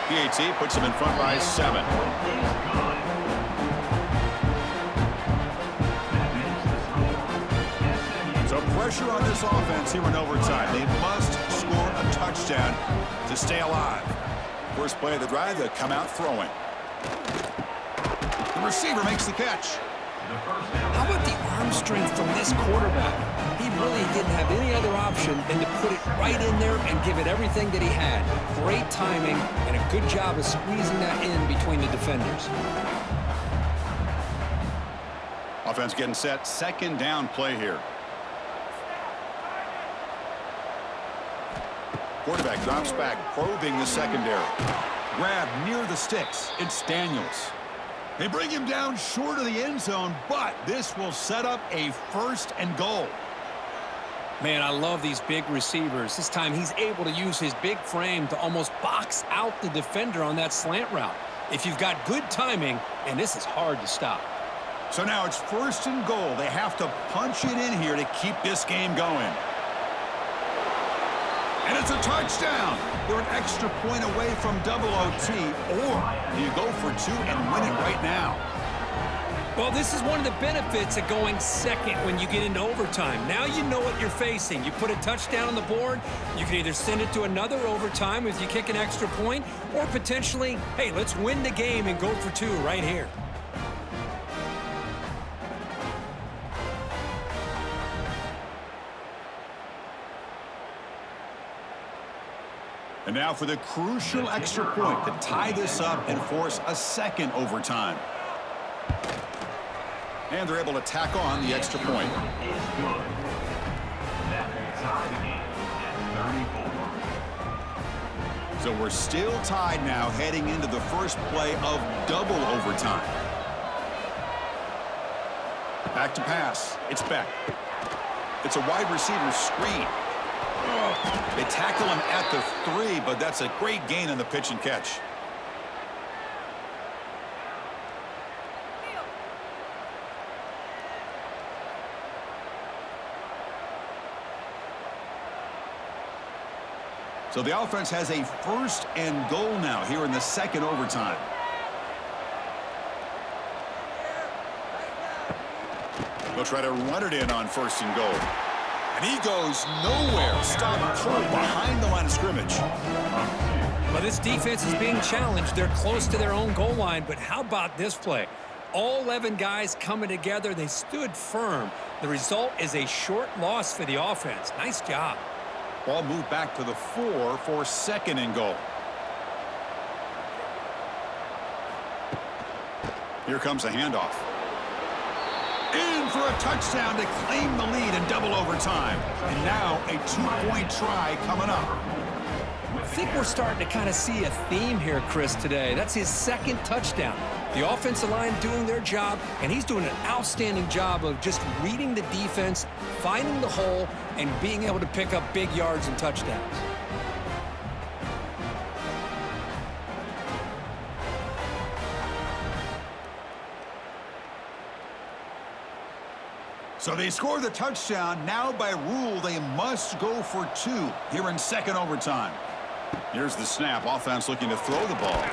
PAT puts him in front by 7. So pressure on this offense here in overtime. They must score a touchdown to stay alive. First play of the drive, they come out throwing. The receiver makes the catch. How about the arm strength from this quarterback? He really didn't have any other option than to put it right in there and give it everything that he had. Great timing and a good job of squeezing that in between the defenders. Offense getting set, 2nd down play here. Quarterback drops back, probing the secondary. Grab near the sticks. It's Daniels. They bring him down short of the end zone, but this will set up a 1st and goal. Man, I love these big receivers. This time he's able to use his big frame to almost box out the defender on that slant route. If you've got good timing, and this is hard to stop. So now it's 1st and goal. They have to punch it in here to keep this game going. And it's a touchdown. They're an extra point away from double OT, or do you go for 2 and win it right now? Well, this is one of the benefits of going second when you get into overtime. Now you know what you're facing. You put a touchdown on the board, you can either send it to another overtime if you kick an extra point, or potentially, hey, let's win the game and go for 2 right here. And now for the crucial extra point to tie this up and force a 2nd overtime. And they're able to tack on the extra point. So we're still tied now heading into the first play of double overtime. Back to pass. It's Beck. It's a wide receiver screen. They tackle him at the 3, but that's a great gain on the pitch and catch. So the offense has a 1st and goal now here in the 2nd overtime. They'll try to run it in on 1st and goal. And he goes nowhere. Stopped cold behind the line of scrimmage. Well, this defense is being challenged. They're close to their own goal line, but how about this play? All 11 guys coming together. They stood firm. The result is a short loss for the offense. Nice job. Ball moved back to the 4 for 2nd and goal. Here comes a handoff. In for a touchdown to claim the lead in double overtime. And now a 2-point try coming up. I think we're starting to kind of see a theme here, Chris, today. That's his 2nd touchdown. The offensive line doing their job, and he's doing an outstanding job of just reading the defense, finding the hole, and being able to pick up big yards and touchdowns. So they score the touchdown. Now by rule, they must go for 2 here in 2nd overtime. Here's the snap. Offense looking to throw the ball.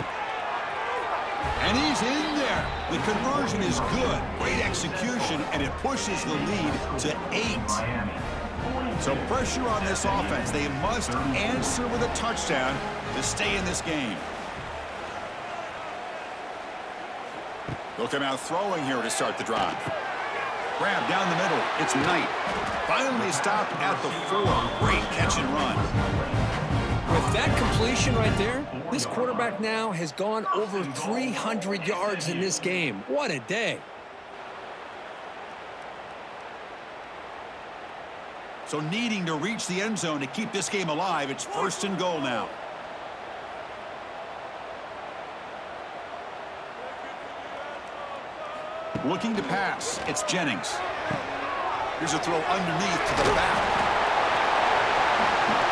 And he's in there. The conversion is good. Great execution, and it pushes the lead to 8. So pressure on this offense. They must answer with a touchdown to stay in this game. They'll come out throwing here to start the drive. Grab down the middle. It's Knight. Finally stopped at the 4. Great catch and run. With that completion right there, this quarterback now has gone over 300 yards in this game. What a day. So needing to reach the end zone to keep this game alive, it's 1st and goal now. Looking to pass. It's Jennings. Here's a throw underneath to the back.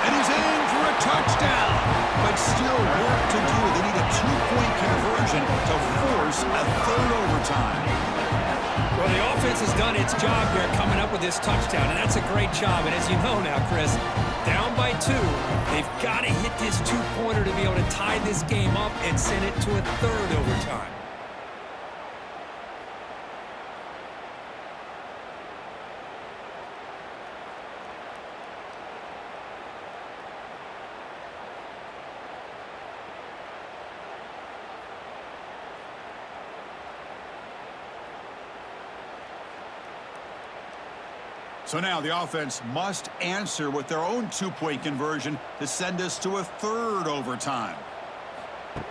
And he's in for a touchdown. But still work to do. They need a 2-point conversion to force a third overtime. Well, the offense has done its job here coming up with this touchdown, and that's a great job. And as you know now, Chris, down by 2, they've got to hit this 2-pointer to be able to tie this game up and send it to a third overtime. So now the offense must answer with their own 2-point conversion to send us to a third overtime.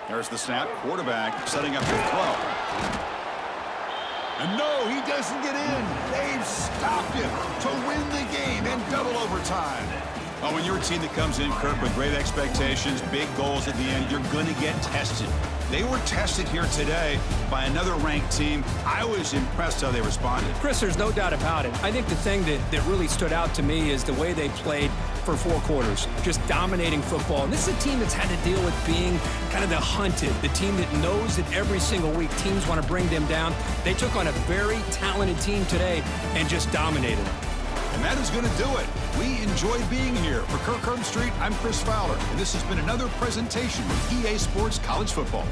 There's the snap. Quarterback setting up the throw. And no, he doesn't get in. They've stopped him to win the game in double overtime. Oh, when you're a team that comes in, Kirk, with great expectations, big goals at the end, you're going to get tested. They were tested here today by another ranked team. I was impressed how they responded. Chris, there's no doubt about it. I think the thing that really stood out to me is the way they played for 4 quarters, just dominating football. And this is a team that's had to deal with being kind of the hunted, the team that knows that every single week teams want to bring them down. They took on a very talented team today and just dominated them. And that is going to do it. We enjoyed being here. For Kirk Street, I'm Chris Fowler, and this has been another presentation with EA Sports College Football.